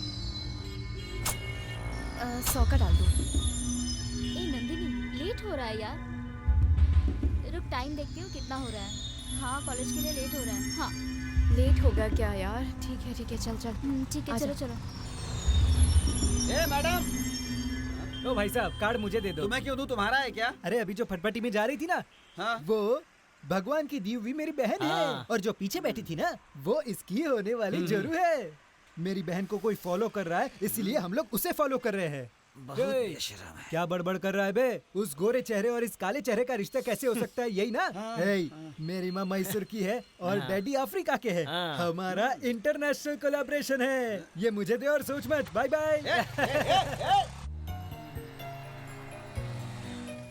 100 का डाल दो। ए नंदिनी, लेट हो रहा है यार। रुक, टाइम देखती हूँ कितना हो रहा है। हाँ, कॉलेज के लिए लेट हो रहा है। हाँ, लेट होगा क्या यार? ठीक है चल। ठीक है, चलो। ए मैडम, तो भाई साहब कार्ड मुझे दे दो। तुम्हें क्यों दूं, तुम्हारा है क्या? अरे अभी जो फटफटी में जा रही थी ना, हाँ? वो भगवान की दी हुई मेरी बहन है, और जो पीछे बैठी थी ना, वो इसकी होने वाली जोरू है। मेरी बहन को कोई फॉलो कर रहा है, इसीलिए हम लोग उसे फॉलो कर रहे हैं। ए, क्या बड़बड़ कर रहा है बे? उस गोरे चेहरे और इस काले चेहरे का रिश्ता कैसे हो सकता है? यही ना? ए, मेरी माँ मैसूर की है और डैडी अफ्रीका के है। हमारा इंटरनेशनल कोलैबोरेशन है। ये मुझे दे और सोच मत। Bye bye.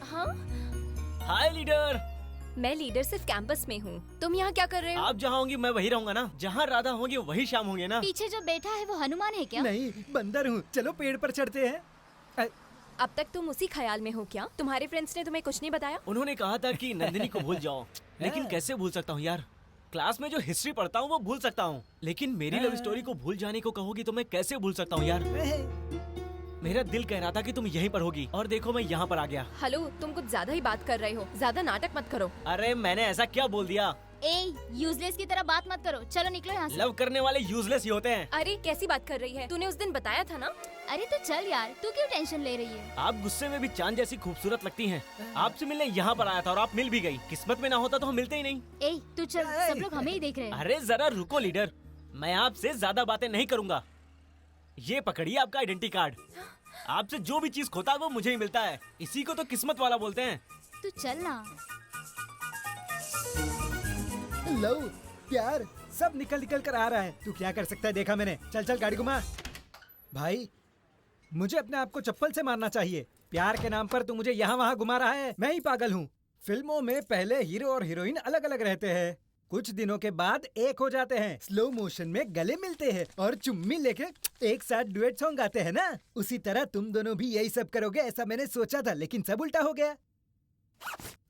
हाँ, हाय लीडर। मैं लीडर सिर्फ कैंपस में हूँ। तुम यहाँ क्या कर रहे हो? आप जहाँ होंगी मैं वही रहूंगा ना। जहाँ राधा होंगी वही शाम होंगे ना। पीछे जो बैठा है वो हनुमान है क्या? नहीं, बंदर हूँ। चलो पेड़ पर चढ़ते हैं। अब तक तुम उसी ख्याल में हो क्या? तुम्हारे फ्रेंड्स ने तुम्हें कुछ नहीं बताया? उन्होंने कहा था कि नंदिनी को भूल जाओ, लेकिन कैसे भूल सकता हूँ यार। क्लास में जो हिस्ट्री पढ़ता हूँ वो भूल सकता हूँ, लेकिन मेरी लव स्टोरी को भूल जाने को कहोगी तो मैं कैसे भूल सकता हूँ यार। मेरा दिल कह रहा था कि तुम यहीं पर होगी और देखो मैं यहाँ पर आ गया। हेलो, तुम कुछ ज्यादा ही बात कर रहे हो। ज्यादा नाटक मत करो। अरे मैंने ऐसा क्या बोल दिया? ए, यूजलेस की तरह बात मत करो। चलो निकलो यहाँ से। लव करने वाले यूजलेस ही होते हैं। अरे कैसी बात कर रही है? तूने उस दिन बताया था ना। अरे तो चल यार, तू क्यों टेंशन ले रही है? आप गुस्से में भी चांद जैसी खूबसूरत लगती हैं। आपसे मिलने यहाँ पर आया था और आप मिल भी गई। किस्मत में ना होता तो हम मिलते ही नहीं। ए, तू चल, सब लोग हमें ही देख रहे हैं। अरे जरा रुको लीडर, मैं आपसे ज्यादा बातें नहीं करूँगा। ये पकड़िए आपका आइडेंटिटी कार्ड। आपसे जो भी चीज खोता है वो मुझे ही मिलता है। इसी को तो किस्मत वाला बोलते हैं। तू चल ना। लव, प्यार सब निकल निकल कर आ रहा है। तू क्या कर सकता है देखा मैंने। चल चल गाड़ी घुमा। भाई मुझे अपने आप को चप्पल से मारना चाहिए। प्यार के नाम पर तू मुझे यहाँ वहाँ घुमा रहा है। मैं ही पागल हूँ। फिल्मों में पहले हीरो और हीरोइन अलग अलग रहते हैं, कुछ दिनों के बाद एक हो जाते हैं, स्लो मोशन में गले मिलते हैं और चुम्मी लेके एक साथ डुएट सॉन्ग गाते हैं ना। उसी तरह तुम दोनों भी यही सब करोगे ऐसा मैंने सोचा था, लेकिन सब उल्टा हो गया।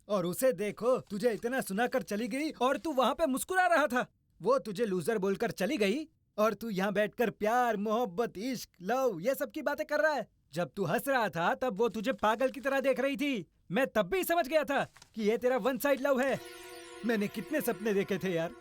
और उसे देखो, तुझे इतना सुनाकर चली गई और तू वहाँ पे मुस्कुरा रहा था। वो तुझे लूजर बोलकर चली गई और तू यहाँ बैठकर प्यार, मोहब्बत, इश्क, लव ये सब की बातें कर रहा है। जब तू हंस रहा था तब वो तुझे पागल की तरह देख रही थी। मैं तब भी समझ गया था कि ये तेरा वन साइड लव है। मैंने कितने सपने देखे थे यार।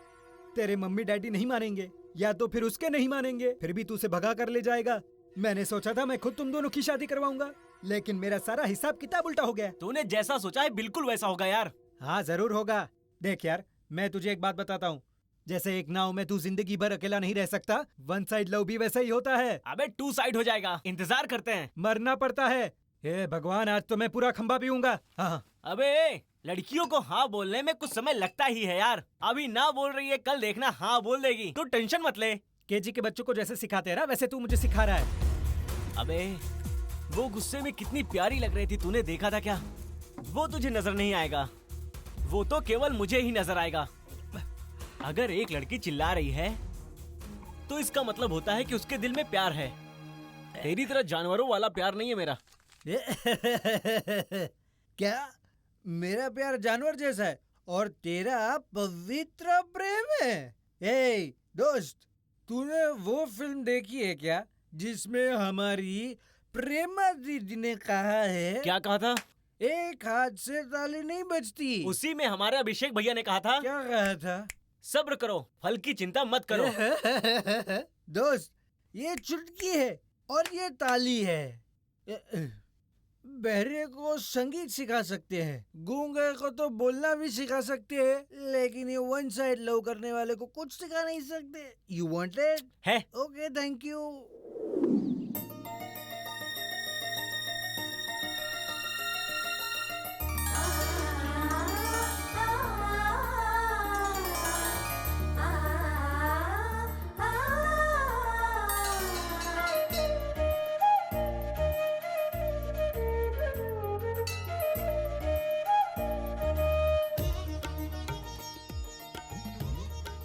तेरे मम्मी डैडी नहीं मानेंगे या तो फिर उसके नहीं मानेंगे, फिर भी तू उसे भगा कर ले जाएगा। मैंने सोचा था मैं खुद तुम दोनों की शादी करवाऊंगा, लेकिन मेरा सारा हिसाब किताब उल्टा हो गया। तूने जैसा सोचा है बिल्कुल वैसा होगा यार। हाँ जरूर होगा। देख यार, मैं तुझे एक बात बताता हूँ। जैसे एक नाव में तू जिंदगी भर अकेला नहीं रह सकता, वन साइड लव भी वैसा ही होता है। अबे टू साइड हो जाएगा, इंतजार करते हैं। मरना पड़ता है। हे भगवान, आज तो मैं पूरा खंबा पीऊंगा। हाँ। अबे लड़कियों को हाँ बोलने में कुछ समय लगता ही है यार। अभी ना बोल रही है, कल देखना हाँ बोल देगी। तो टेंशन मत ले। केजी के बच्चों को जैसे सिखाते हैं ना, वैसे तू मुझे सिखा रहा है। अबे वो गुस्से में कितनी प्यारी लग रही थी, तूने देखा था क्या? वो तुझे नजर नहीं आएगा, वो तो केवल मुझे ही नजर आएगा। अगर एक लड़की चिल्ला रही है तो इसका मतलब होता है कि उसके दिल में प्यार है। तेरी तरह जानवरों वाला प्यार नहीं है मेरा। क्या मेरा प्यार जानवर जैसा है और तेरा पवित्र प्रेम है? ए दोस्त, तूने वो फिल्म देखी है क्या जिसमें हमारी प्रेमा दीदी ने कहा है? क्या कहा था? एक हाथ से ताली नहीं बजती। उसी में हमारे अभिषेक भैया ने कहा था। क्या कहा था? सब्र करो, फल की चिंता मत करो। दोस्त, ये चुटकी है और ये ताली है। बहरे को संगीत सिखा सकते हैं, गूंगे को तो बोलना भी सिखा सकते हैं, लेकिन ये वन साइड लव करने वाले को कुछ सिखा नहीं सकते। You want it? है। Okay, thank you.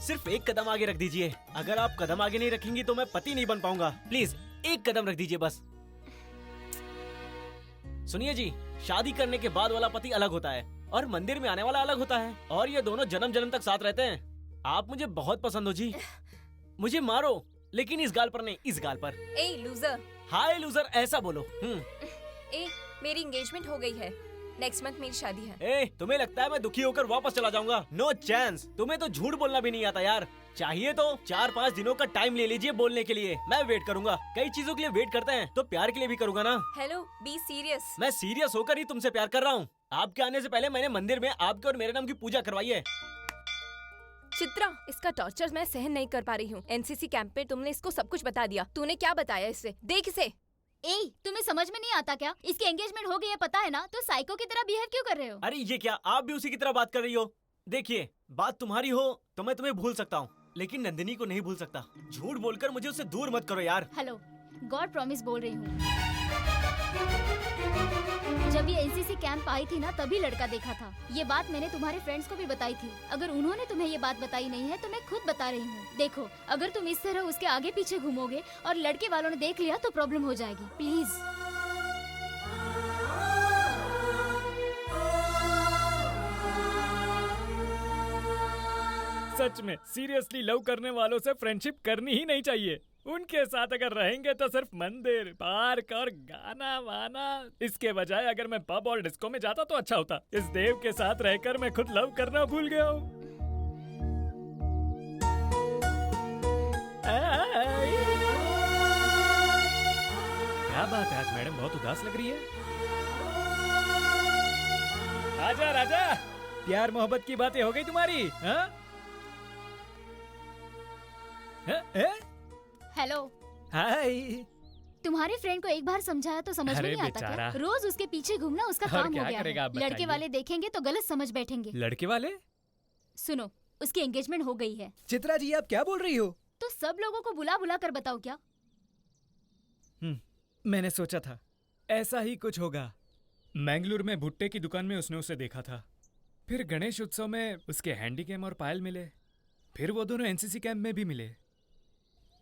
सिर्फ एक कदम आगे रख दीजिए। अगर आप कदम आगे नहीं रखेंगी तो मैं पति नहीं बन पाऊंगा। प्लीज एक कदम रख दीजिए बस। सुनिए जी, शादी करने के बाद वाला पति अलग होता है और मंदिर में आने वाला अलग होता है, और ये दोनों जन्म जन्म तक साथ रहते हैं। आप मुझे बहुत पसंद हो जी। मुझे मारो, लेकिन इस गाल पर नहीं, इस गाल पर। ए लूजर। हाय लूजर, ऐसा बोलो। ए, मेरी एंगेजमेंट हो गई है। नेक्स्ट मंथ मेरी शादी है। ए, तुम्हें लगता है मैं दुखी होकर वापस चला जाऊंगा? No chance. तुम्हें तो झूठ बोलना भी नहीं आता यार। चाहिए तो 4-5 दिनों का टाइम ले लीजिए बोलने के लिए, मैं वेट करूंगा। कई चीजों के लिए वेट करते हैं तो प्यार के लिए भी करूंगा ना। Hello, be serious. मैं सीरियस होकर ही तुमसे प्यार कर रहा हूँ। आपके आने से पहले मैंने मंदिर में आपके और मेरे नाम की पूजा करवाई है। चित्रा, इसका टॉर्चर मैं सहन नहीं कर पा रही हूँ। एनसीसी कैंप पे तुमने इसको सब कुछ बता दिया। तूने क्या बताया इससे? देख इसे। ए, तुम्हें समझ में नहीं आता क्या? इसकी एंगेजमेंट हो गई है पता है ना, तो साइको की तरह बिहेव क्यों कर रहे हो? अरे ये क्या, आप भी उसी की तरह बात कर रही हो? देखिए, बात तुम्हारी हो तो मैं तुम्हें भूल सकता हूँ, लेकिन नंदिनी को नहीं भूल सकता। झूठ बोलकर मुझे उससे दूर मत करो यार। हेलो, गॉड प्रॉमिस बोल रही हूँ। जब ये एनसीसी कैंप आई थी ना, तभी लड़का देखा था। ये बात मैंने तुम्हारे फ्रेंड्स को भी बताई थी। अगर उन्होंने तुम्हें ये बात बताई नहीं है तो मैं खुद बता रही हूँ। देखो, अगर तुम इस तरह उसके आगे पीछे घूमोगे और लड़के वालों ने देख लिया तो प्रॉब्लम हो जाएगी। प्लीज। सच में सीरियसली लव करने वालों से फ्रेंडशिप करनी ही नहीं चाहिए। उनके साथ अगर रहेंगे तो सिर्फ मंदिर, पार्क और गाना वाना। इसके बजाय अगर मैं पब और डिस्को में जाता तो अच्छा होता। इस देव के साथ रहकर मैं खुद लव करना भूल गया हूँ। क्या बात है, आज मैडम बहुत उदास लग रही है। राजा राजा, प्यार मोहब्बत की बातें हो गई तुम्हारी? हाँ? हेलो। हाय। तुम्हारे फ्रेंड को एक बार समझाया तो समझ में अरे नहीं आता क्या? बेचारा। रोज उसके पीछे घूमना उसका और काम हो क्या गया करेगा है। आप लड़के बताइए? वाले देखेंगे तो गलत समझ बैठेंगे। लड़के वाले? सुनो, उसकी एंगेजमेंट हो गई है। चित्रा जी, आप क्या बोल रही हो? तो सब लोगों को बुला बुला कर बताओ क्या? मैंने सोचा था ऐसा ही कुछ होगा। मैंगलोर में भुट्टे की दुकान में उसने उसे देखा था। फिर गणेश उत्सव में उसके हैंडीकैम और पायल मिले। फिर वो दोनों एनसीसी कैंप में भी मिले।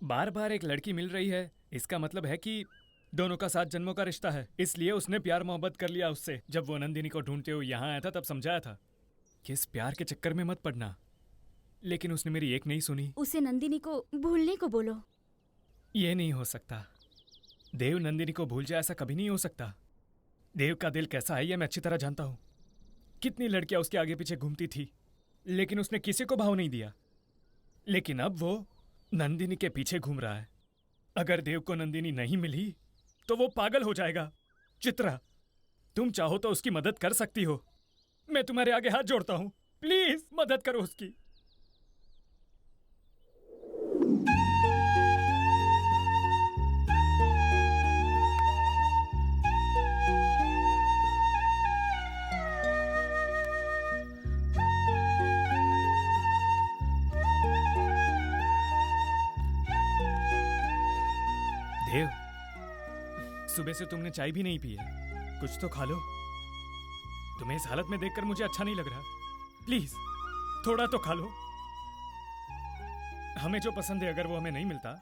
बार बार एक लड़की मिल रही है, इसका मतलब है कि दोनों का 7 जन्मों का रिश्ता है। इसलिए उसने प्यार मोहब्बत कर लिया उससे। जब वो नंदिनी को ढूंढते हुए यहाँ आया था तब समझाया था कि इस प्यार के चक्कर में मत पड़ना, लेकिन उसने मेरी एक नहीं सुनी। उसे नंदिनी को भूलने को बोलो। ये नहीं हो सकता। देव नंदिनी को भूल जाए, ऐसा कभी नहीं हो सकता। देव का दिल कैसा है ये मैं अच्छी तरह जानता हूँ। कितनी लड़कियां उसके आगे पीछे घूमती थी, लेकिन उसने किसी को भाव नहीं दिया। लेकिन अब वो नंदिनी के पीछे घूम रहा है। अगर देव को नंदिनी नहीं मिली तो वो पागल हो जाएगा। चित्रा, तुम चाहो तो उसकी मदद कर सकती हो। मैं तुम्हारे आगे हाथ जोड़ता हूँ, प्लीज मदद करो उसकी। देव, सुबह से तुमने चाय भी नहीं पी है, कुछ तो खा लो। तुम्हें इस हालत में देखकर मुझे अच्छा नहीं लग रहा। प्लीज थोड़ा तो खा लो। हमें जो पसंद है अगर वो हमें नहीं मिलता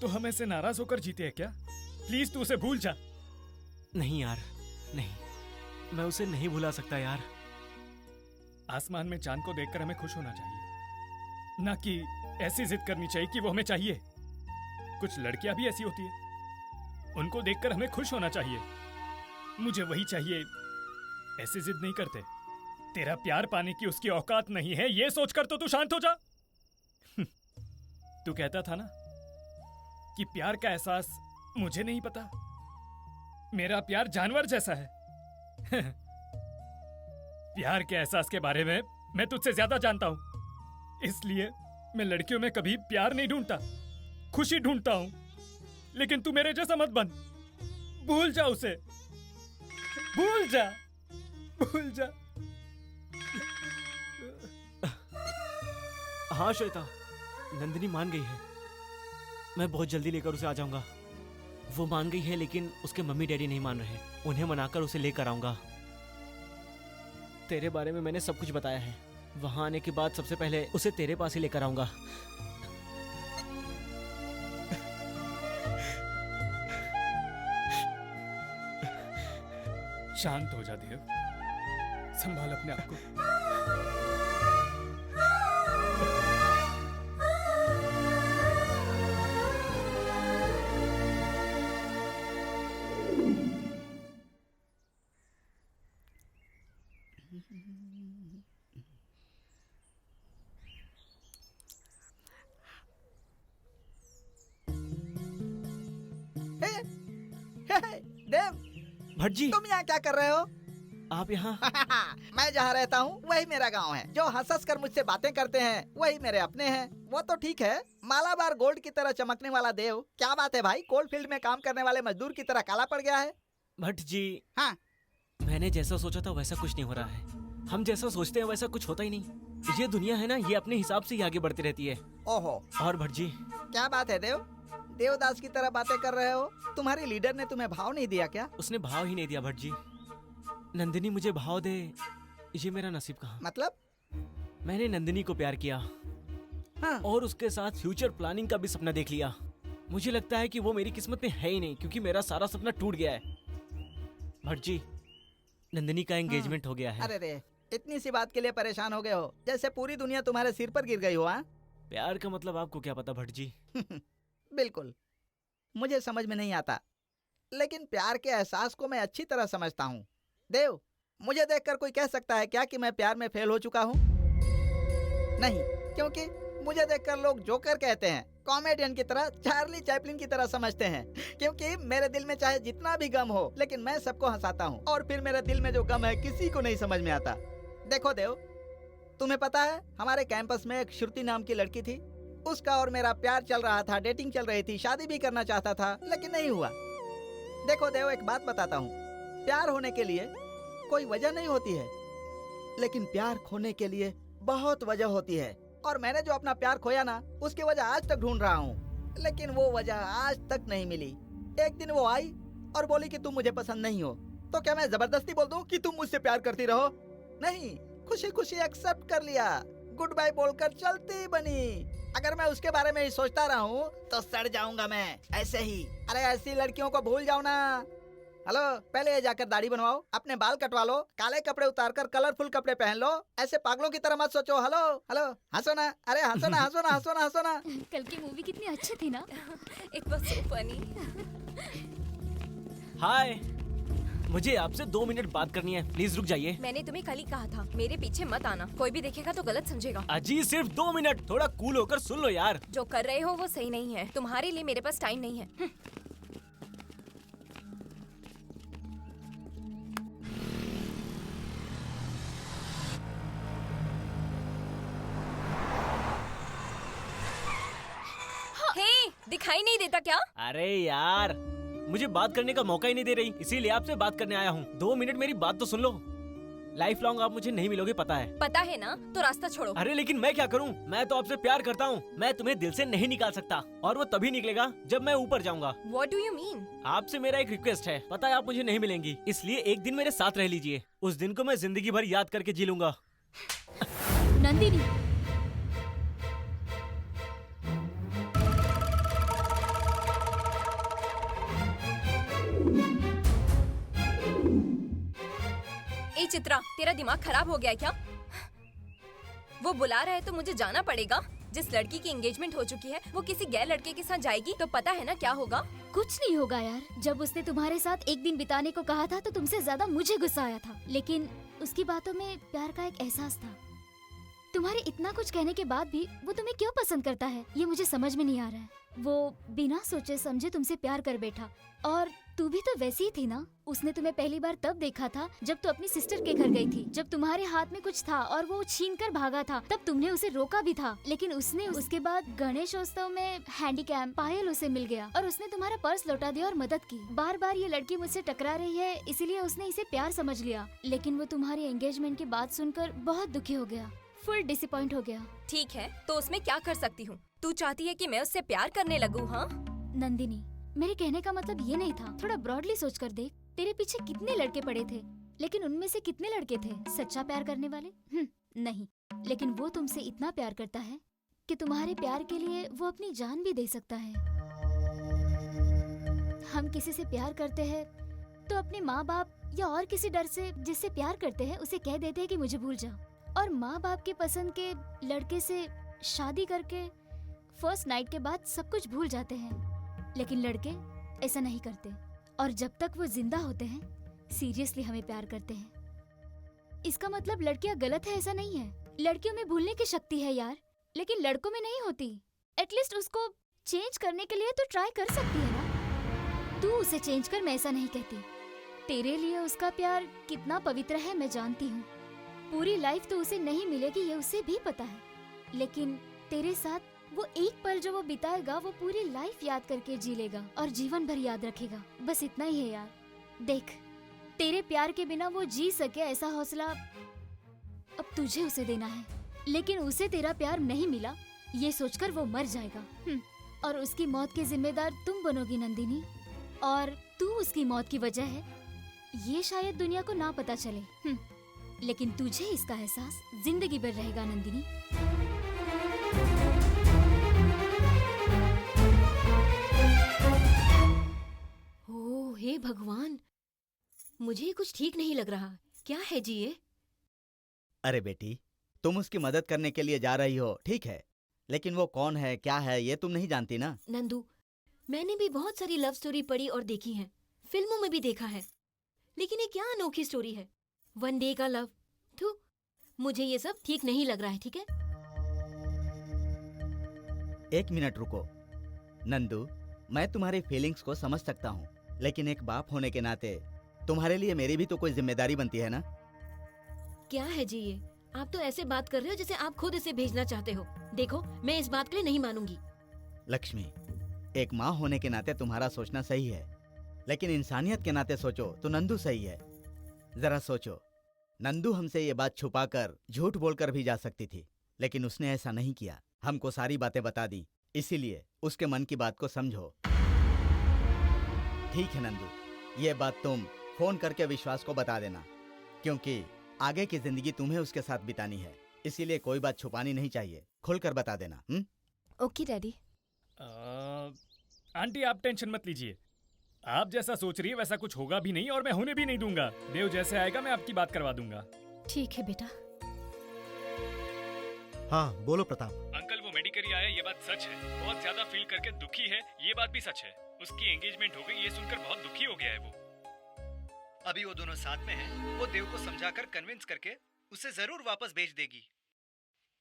तो हम ऐसे नाराज होकर जीते हैं क्या? प्लीज तू उसे भूल जा। नहीं यार, नहीं, मैं उसे नहीं भुला सकता यार। आसमान में चांद को देखकर हमें खुश होना चाहिए, ना कि ऐसी जिद करनी चाहिए कि वो हमें चाहिए। कुछ लड़कियां भी ऐसी होती है, उनको देखकर हमें खुश होना चाहिए। मुझे वही चाहिए, ऐसी जिद नहीं करते। तेरा प्यार पाने की उसकी औकात नहीं है, ये सोचकर तो तू शांत हो जा। तू कहता था ना कि प्यार का एहसास मुझे नहीं पता, मेरा प्यार जानवर जैसा है। प्यार के एहसास के बारे में मैं तुझसे ज्यादा जानता हूं, इसलिए मैं लड़कियों में कभी प्यार नहीं ढूंढता, खुशी ढूंढता हूं। लेकिन तू मेरे जैसा मत बन। भूल जा उसे, भूल जा, भूल जा। हाँ श्वेता, नंदिनी मान गई है। मैं बहुत जल्दी लेकर उसे आ जाऊंगा। वो मान गई है, लेकिन उसके मम्मी डैडी नहीं मान रहे। उन्हें मनाकर उसे लेकर आऊंगा। तेरे बारे में मैंने सब कुछ बताया है। वहां आने के बाद सबसे पहले उसे तेरे पास ही लेकर आऊंगा। शांत हो जा देव, संभाल अपने आप को। देव, भट जी, तुम यहाँ क्या कर रहे हो? आप यहाँ? मैं जहाँ रहता हूँ वही मेरा गांव है। जो हंस कर मुझसे बातें करते हैं वही मेरे अपने हैं। वो तो ठीक है, मालाबार गोल्ड की तरह चमकने वाला देव, क्या बात है भाई, कोल फील्ड में काम करने वाले मजदूर की तरह काला पड़ गया है। भट्ट जी, हाँ, मैंने जैसा सोचा था वैसा कुछ नहीं हो रहा है। हम जैसा सोचते हैं वैसा कुछ होता ही नहीं। ये दुनिया है ना, ये अपने हिसाब से ही आगे बढ़ती रहती है। ओहो, और भट्ट जी, क्या बात है देव, देवदास की तरह बातें कर रहे हो। तुम्हारी लीडर ने तुम्हें भाव नहीं दिया क्या? उसने भाव ही नहीं दिया भट्ट जी। नंदिनी मुझे भाव दे, ये मेरा नसीब कहाँ। मतलब? मैंने नंदिनी को प्यार किया, हाँ। और उसके साथ फ्यूचर प्लानिंग का भी सपना देख लिया। मुझे लगता है कि वो मेरी किस्मत में है ही नहीं, क्योंकि मेरा सारा सपना टूट गया है। भट्ट जी, नंदिनी का एंगेजमेंट हो गया है। अरे रे, इतनी सी बात के लिए परेशान हो गए हो, जैसे पूरी दुनिया तुम्हारे सिर पर गिर गई हो। हाँ? प्यार का मतलब आपको क्या पता भट्ट जी? बिल्कुल, मुझे समझ में नहीं आता, लेकिन प्यार के एहसास को मैं अच्छी तरह समझता हूँ। देव, मुझे देखकर कोई कह सकता है क्या कि मैं प्यार में फेल हो चुका हूँ? नहीं, क्योंकि मुझे देखकर लोग जोकर कहते हैं, कॉमेडियन की तरह, चार्ली चैपलिन की तरह समझते हैं। क्योंकि मेरे दिल में चाहे जितना भी गम हो, लेकिन मैं सबको हंसाता हूँ, और फिर मेरे दिल में जो गम है किसी को नहीं समझ में आता। देखो देव, तुम्हें पता है हमारे कैंपस में एक श्रुति नाम की लड़की थी। उसका और मेरा प्यार चल रहा था, डेटिंग चल रही थी, शादी भी करना चाहता था, लेकिन नहीं हुआ। देखो देव, एक बात बताता हूँ, प्यार होने के लिए कोई वजह नहीं होती है, लेकिन प्यार खोने के लिए बहुत वजह होती है। और मैंने जो अपना प्यार खोया ना, उसकी वजह आज तक ढूंढ रहा हूँ, लेकिन वो वजह आज तक नहीं मिली। एक दिन वो आई और बोली कि तुम मुझे पसंद नहीं हो। तो क्या मैं जबरदस्ती बोल दूं कि तुम मुझसे प्यार करती रहो? नहीं, खुशी खुशी एक्सेप्ट कर लिया, गुड बाय बोलकर चलती बनी। अगर मैं उसके बारे में ही सोचता रहा हूँ तो सड़ जाऊंगा मैं, ऐसे ही। अरे ऐसी लड़कियों को भूल जाओ ना। हेलो, पहले ये जाकर दाढ़ी बनवाओ, अपने बाल कटवा लो, काले कपड़े उतारकर कलरफुल कपड़े पहन लो, ऐसे पागलों की तरह मत सोचो। हेलो हेलो, हंसो ना, अरे हंसो ना, हंसो ना, हंसो ना, हंसो ना। कल की मूवी कितनी अच्छी थी ना। It was so funny. Hi, मुझे आपसे 2 मिनट बात करनी है, प्लीज रुक जाइए। मैंने तुम्हें कल ही कहा था, मेरे पीछे मत आना, कोई भी देखेगा तो गलत समझेगा। अजी सिर्फ 2 मिनट, थोड़ा कूल होकर सुन लो यार। जो कर रहे हो वो सही नहीं है, तुम्हारे लिए मेरे पास टाइम नहीं है। हे, दिखाई नहीं देता क्या? अरे यार, मुझे बात करने का मौका ही नहीं दे रही, इसीलिए आपसे बात करने आया हूँ। 2 मिनट मेरी बात तो सुन लो। लाइफ लॉन्ग आप मुझे नहीं मिलोगे, पता है। पता है ना, तो रास्ता छोड़ो। अरे लेकिन मैं क्या करूँ, मैं तो आपसे प्यार करता हूँ, मैं तुम्हें दिल से नहीं निकाल सकता, और वो तभी निकलेगा जब मैं ऊपर जाऊंगा। What do you mean? आपसे मेरा एक रिक्वेस्ट है, पता है आप मुझे नहीं मिलेंगी, इसलिए एक दिन मेरे साथ रह लीजिए। उस दिन को मैं जिंदगी भर याद करके जी लूंगा। नंदिनी, ए चित्रा, तेरा दिमाग खराब हो गया है क्या? वो बुला रहा है तो मुझे जाना पड़ेगा। जिस लड़की की एंगेजमेंट हो चुकी है वो किसी गैर लड़के के साथ जाएगी तो पता है ना क्या होगा। कुछ नहीं होगा यार। जब उसने तुम्हारे साथ एक दिन बिताने को कहा था तो तुमसे ज्यादा मुझे गुस्सा आया था, लेकिन उसकी बातों में प्यार का एक एहसास था। तुम्हारे इतना कुछ कहने के बाद भी वो तुम्हें क्यों पसंद करता है, ये मुझे समझ में नहीं आ रहा है। वो बिना सोचे समझे तुमसे प्यार कर बैठा, और तू भी तो वैसी ही थी ना। उसने तुम्हें पहली बार तब देखा था जब तू अपनी सिस्टर के घर गई थी, जब तुम्हारे हाथ में कुछ था और वो छीन कर भागा था, तब तुमने उसे रोका भी था। लेकिन उसने उसके बाद गणेशोत्सव में हैंडीकैप पायल उसे मिल गया और उसने तुम्हारा पर्स लौटा दिया और मदद की। बार बार ये लड़की मुझसे टकरा रही है, इसीलिए उसने इसे प्यार समझ लिया। लेकिन वो तुम्हारी एंगेजमेंट की बात सुनकर बहुत दुखी हो गया, फुल डिसअपॉइंट हो गया। ठीक है, तो उसमें क्या कर सकती हूँ? तू चाहती है कि मैं उससे प्यार करने लगूँ? हाँ नंदिनी, मेरे कहने का मतलब ये नहीं था। थोड़ा ब्रॉडली सोच कर देख, तेरे पीछे कितने लड़के पड़े थे, लेकिन उनमें से कितने लड़के थे सच्चा प्यार करने वाले? नहीं, लेकिन वो तुमसे इतना प्यार करता है कि तुम्हारे प्यार के लिए वो अपनी जान भी दे सकता है। हम किसी से प्यार करते हैं तो अपने माँ बाप या और किसी डर से जिससे प्यार करते हैं उसे कह देते हैं कि मुझे भूल जा, और माँ बाप के पसंद के लड़के से शादी करके फर्स्ट नाइट के बाद सब कुछ भूल जाते हैं। लेकिन लड़के ऐसा नहीं करते, और जब तक वो जिंदा होते हैं सीरियसली हमें प्यार करते हैं। इसका मतलब लड़कियां गलत है ऐसा नहीं है। लड़कियों में भूलने की शक्ति है यार, लेकिन लड़कों में नहीं होती। एटलीस्ट उसको चेंज करने के लिए तो ट्राई कर सकती है ना। तू उसे चेंज कर, मैं ऐसा नहीं कहती, तेरे लिए उसका प्यार कितना पवित्र है मैं जानती हूँ। पूरी लाइफ तो उसे नहीं मिलेगी ये उसे भी पता है, लेकिन तेरे साथ वो एक पल जो वो बिताएगा वो पूरी लाइफ याद करके जी लेगा और जीवन भर याद रखेगा। बस इतना ही है यार। देख, तेरे प्यार के बिना वो जी सके ऐसा हौसला अब तुझे उसे देना है, लेकिन उसे तेरा प्यार नहीं मिला ये सोचकर वो मर जाएगा। और उसकी मौत के जिम्मेदार तुम बनोगी नंदिनी, और तू उसकी मौत की वजह है ये शायद दुनिया को ना पता चले, लेकिन तुझे इसका एहसास जिंदगी भर रहेगा नंदिनी। ओह हे भगवान, मुझे कुछ ठीक नहीं लग रहा। क्या है जी ये? अरे बेटी, तुम उसकी मदद करने के लिए जा रही हो, ठीक है, लेकिन वो कौन है, क्या है, ये तुम नहीं जानती ना। नंदू, मैंने भी बहुत सारी लव स्टोरी पढ़ी और देखी है, फिल्मों में भी देखा है, लेकिन ये क्या अनोखी स्टोरी है, वन डे का लव। थू, मुझे ये सब ठीक नहीं लग रहा है, ठीक है? एक मिनट रुको नंदू, मैं तुम्हारी फीलिंग्स को समझ सकता हूँ, लेकिन एक बाप होने के नाते तुम्हारे लिए मेरी भी तो कोई जिम्मेदारी बनती है ना। क्या है जी ये? आप तो ऐसे बात कर रहे हो जैसे आप खुद इसे भेजना चाहते हो। देखो, मैं इस बात के लिए नहीं मानूंगी। लक्ष्मी, एक माँ होने के नाते तुम्हारा सोचना सही है, लेकिन इंसानियत के नाते सोचो तो नंदू सही है। जरा सोचो, नंदू हमसे ये बात छुपाकर झूठ बोलकर भी जा सकती थी, लेकिन उसने ऐसा नहीं किया, हमको सारी बातें बता दी, इसीलिए उसके मन की बात को समझो। ठीक है नंदू, ये बात तुम फोन करके विश्वास को बता देना, क्योंकि आगे की जिंदगी तुम्हें उसके साथ बितानी है, इसीलिए कोई बात छुपानी नहीं चाहिए, खुलकर बता देना। Okay daddy. आंटी आप टेंशन मत लीजिए, आप जैसा सोच रही है वैसा कुछ होगा भी नहीं और मैं होने भी नहीं दूंगा। देव जैसे आएगा मैं आपकी बात करवा दूंगा। ठीक है बेटा। हाँ बोलो प्रताप। अंकल वो मेडिकल आया ये बात सच है, बहुत ज्यादा फील करके दुखी है, ये बात भी सच है। उसकी एंगेजमेंट हो गई ये सुनकर बहुत दुखी हो गया है वो। अभी वो दोनों साथ में हैं, वो देव को समझाकर कन्विंस करके उसे जरूर वापस भेज देगी।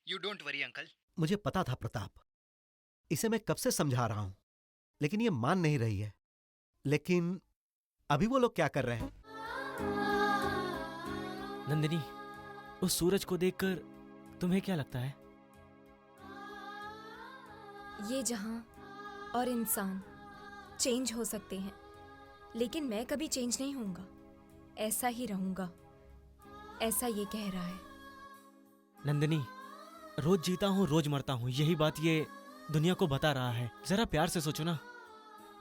You don't worry uncle. मुझे पता था प्रताप, इसे मैं कब से समझा रहा हूं, लेकिन ये मान नहीं रही है। लेकिन अभी वो लोग क्या कर रहे हैं? नंदिनी, उस सूरज को देखकर तुम्हें क्या लगता है? ये जहां और इंसान चेंज हो सकते हैं, लेकिन मैं कभी चेंज नहीं होऊंगा, ऐसा ही रहूंगा, ऐसा ये कह रहा है। नंदिनी, रोज जीता हूँ रोज मरता हूँ, यही बात ये दुनिया को बता रहा है। जरा प्यार से सोचो ना,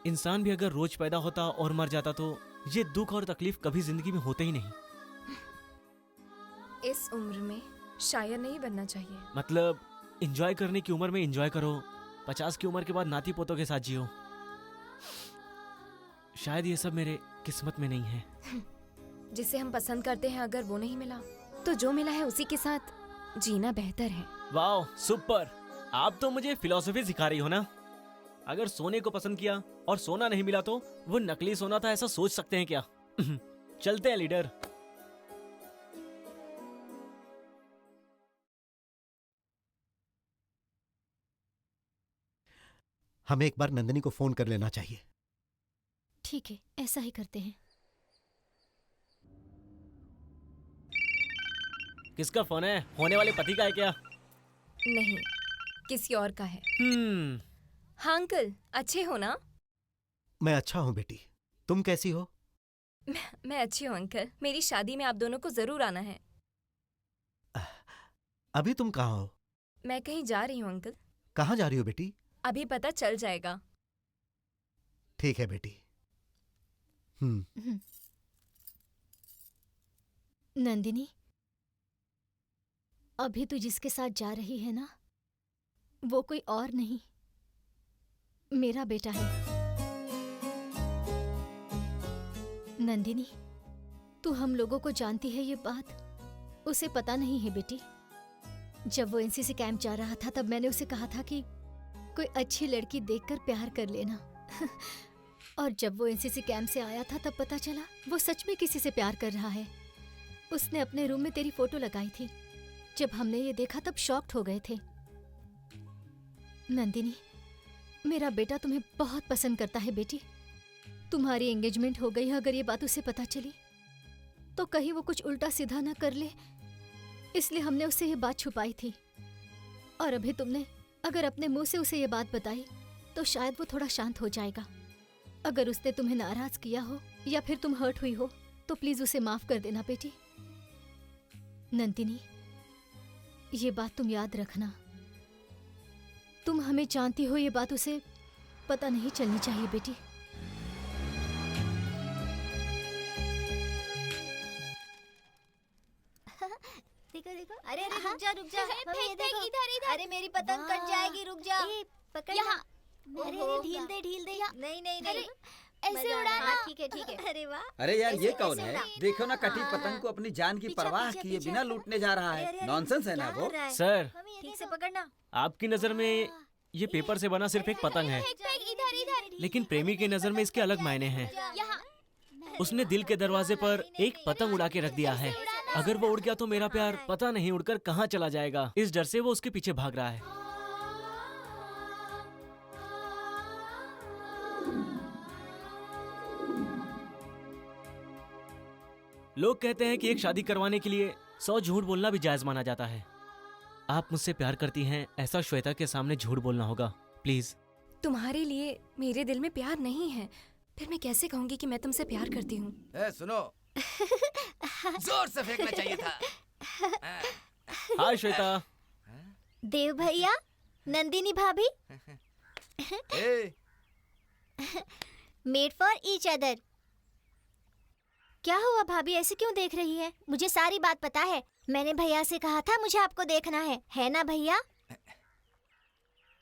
इंसान भी अगर रोज पैदा होता और मर जाता तो ये दुख और तकलीफ कभी जिंदगी में होते ही नहीं। इस उम्र में शायर नहीं बनना चाहिए। मतलब एंजॉय करने की उम्र में एंजॉय करो, 50 की उम्र के बाद नाती पोतों के साथ जियो। शायद ये सब मेरे किस्मत में नहीं है। जिसे हम पसंद करते हैं अगर वो नहीं मिला तो जो मिला है उसी के साथ जीना बेहतर है। वाओ सुपर, आप तो मुझे फिलॉसफी सिखा रही हो ना। अगर सोने को पसंद किया और सोना नहीं मिला तो वो नकली सोना था, ऐसा सोच सकते हैं क्या? चलते हैं लीडर। हमें एक बार नंदिनी को फोन कर लेना चाहिए। ठीक है, ऐसा ही करते हैं। किसका फोन है? होने वाले पति का है क्या? नहीं, किसी और का है। हाँ अंकल, अच्छे हो ना? मैं अच्छा हूँ बेटी, तुम कैसी हो? मैं अच्छी हूँ अंकल, मेरी शादी में आप दोनों को जरूर आना है। अभी तुम कहाँ हो? मैं कहीं जा रही हूँ अंकल। कहाँ जा रही हो बेटी? अभी पता चल जाएगा। ठीक है बेटी। नंदिनी, अभी तू जिसके साथ जा रही है ना, वो कोई और नहीं, मेरा बेटा है। नंदिनी, तू हम लोगों को जानती है ये बात, उसे पता नहीं है बेटी। जब वो एनसीसी कैंप जा रहा था तब मैंने उसे कहा था कि कोई अच्छी लड़की देखकर प्यार कर लेना। और जब वो एनसीसी कैंप से आया था तब पता चला वो सच में किसी से प्यार कर रहा है। उसने अपने रूम में तेरी फोटो लगाई थी। जब हमने ये देखा तब शॉक्ड हो गए थे। नंदिनी, मेरा बेटा तुम्हें बहुत पसंद करता है बेटी। तुम्हारी एंगेजमेंट हो गई है, अगर ये बात उसे पता चली तो कहीं वो कुछ उल्टा सीधा ना कर ले, इसलिए हमने उससे ये बात छुपाई थी। और अभी तुमने अगर अपने मुंह से उसे ये बात बताई तो शायद वो थोड़ा शांत हो जाएगा। अगर उसने तुम्हें नाराज किया हो या फिर तुम हर्ट हुई हो तो प्लीज उसे माफ कर देना बेटी। नंदिनी, ये बात तुम याद रखना। तुम हमें जानती हो, ये बात उसे पता नहीं चलनी चाहिए बेटी। देखो देखो, अरे अरे रुक जा मम्मी, ये देखो, इधर अरे मेरी पतंग कट जाएगी, रुक जा। पकड़ यहाँ। अरे अरे ढील दे। नहीं नहीं नहीं, ऐसे मजा आ उड़ाना। रहा है। ठीक है। अरे वाह। अरे यार ये ऐसे- कौन ऐसे है? उड़ा। देखो ना, कटी हाँ, पतंग को अपनी जान की पीछे, परवाह पीछे, किए पीछे। बिना लूटने जा रहा अरे, है। अरे, नॉनसेंस है ना क्या वो? कर रहा है? सर, मम्मी, ये ठीक से पकड़ना। आपकी नजर में ये पेपर से बना सिर्फ एक पतंग है, इधर लेकिन प्रेमी की नजर में इसके अलग मायने हैं। यहाँ। उसने दिल के दरवाजे पर एक पतंग उड़ा के रख दिया है। अगर वो उड़ गया तो मेरा प्यार पता नहीं उड़कर कहाँ चला जाएगा। इस डर से वो उसके पीछे भाग रहा है। लोग कहते हैं कि एक शादी करवाने के लिए 100 झूठ बोलना भी जायज माना जाता है। आप मुझसे प्यार करती हैं, ऐसा श्वेता के सामने झूठ बोलना होगा, प्लीज। तुम्हारे लिए मेरे दिल में प्यार नहीं है, फिर मैं कैसे कहूंगी कि मैं तुमसे प्यार करती हूँ? सुनो, जोर से फेंकना चाहिए था। हाय श्वेता। देव भैया, नंदिनी भाभी, मेड फॉर ईच अदर। क्या हुआ भाभी, ऐसे क्यों देख रही है? मुझे सारी बात पता है। मैंने भैया से कहा था मुझे आपको देखना है ना भैया?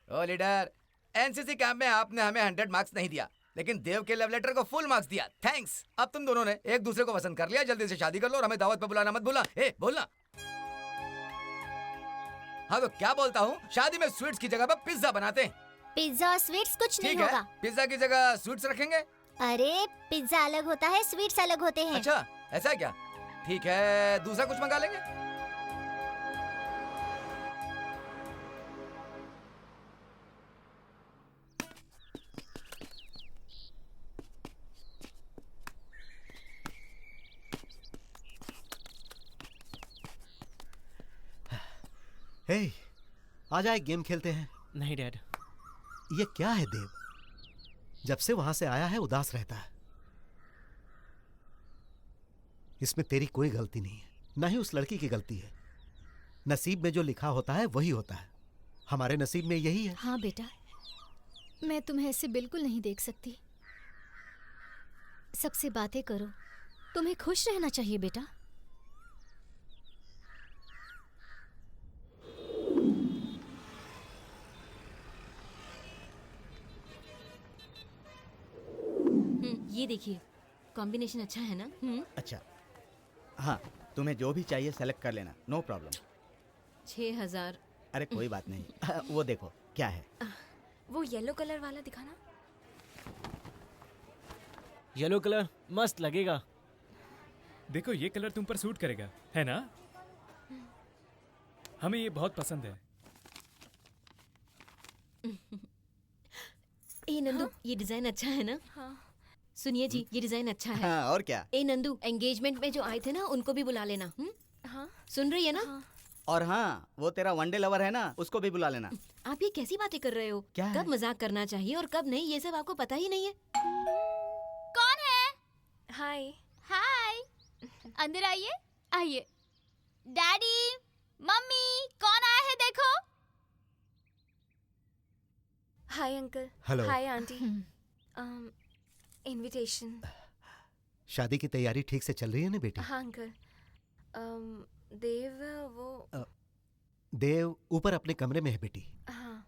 ओ लीडर, एनसीसी कैंप में आपने हमें 100 मार्क्स नहीं दिया, लेकिन देव के लव लेटर को फुल मार्क्स दिया। थैंक्स। अब तुम दोनों ने एक दूसरे को पसंद कर लिया, जल्दी से शादी कर लो और हमें दावत पे बुलाना मत भूलना। बोलना। हाँ तो क्या बोलता हूँ, शादी में स्वीट्स की जगह पर पिज्जा बनाते हैं। पिज्जा और स्वीट्स कुछ नहीं ठीक है, होगा। पिज्जा की जगह स्वीट्स रखेंगे। अरे पिज्जा अलग होता है, स्वीट्स अलग होते हैं। अच्छा, ऐसा है क्या? ठीक है, दूसरा कुछ मंगा लेंगे। हे, आज एक गेम खेलते हैं। नहीं डैड। ये क्या है देव? जब से वहां से आया है उदास रहता है। इसमें तेरी कोई गलती नहीं है, ना ही उस लड़की की गलती है। नसीब में जो लिखा होता है वही होता है। हमारे नसीब में यही है। हाँ बेटा, मैं तुम्हें ऐसे बिल्कुल नहीं देख सकती। सबसे बातें करो, तुम्हें खुश रहना चाहिए बेटा। ये देखिए, कॉम्बिनेशन अच्छा है ना? अच्छा, हाँ, तुम्हें जो भी चाहिए सेलेक्ट कर लेना, नो प्रॉब्लम। 6000। अरे कोई बात नहीं। वो देखो क्या है। वो येलो कलर वाला दिखाना। येलो कलर मस्त लगेगा। देखो ये कलर तुम पर सूट करेगा, है ना? हमें ये बहुत पसंद है। ए नंदू, ये डिजाइन अच्छा है ना? हाँ। सुनिए जी, ये डिजाइन अच्छा है। हाँ, और क्या? ए नंदू, एंगेजमेंट में जो आए थे ना, उनको भी बुला लेना। हाँ। सुन रही है ना? हाँ। और हाँ, वो तेरा वनडे लवर है ना, उसको भी बुला लेना। आप ये कैसी बातें कर रहे हो? क्या है? कब मजाक करना चाहिए और कब नहीं, ये सब आपको पता ही नहीं है। कौन है? हाय। हाय, अंदर आइए। आइए। डैडी, मम्मी, कौन आया है देखो। Hi uncle. Hello. Hi aunty. Invitation. शादी की तैयारी ठीक से चल रही है ना बेटी? हाँ अंकल। देव वो देव ऊपर अपने कमरे में है बेटी। हाँ।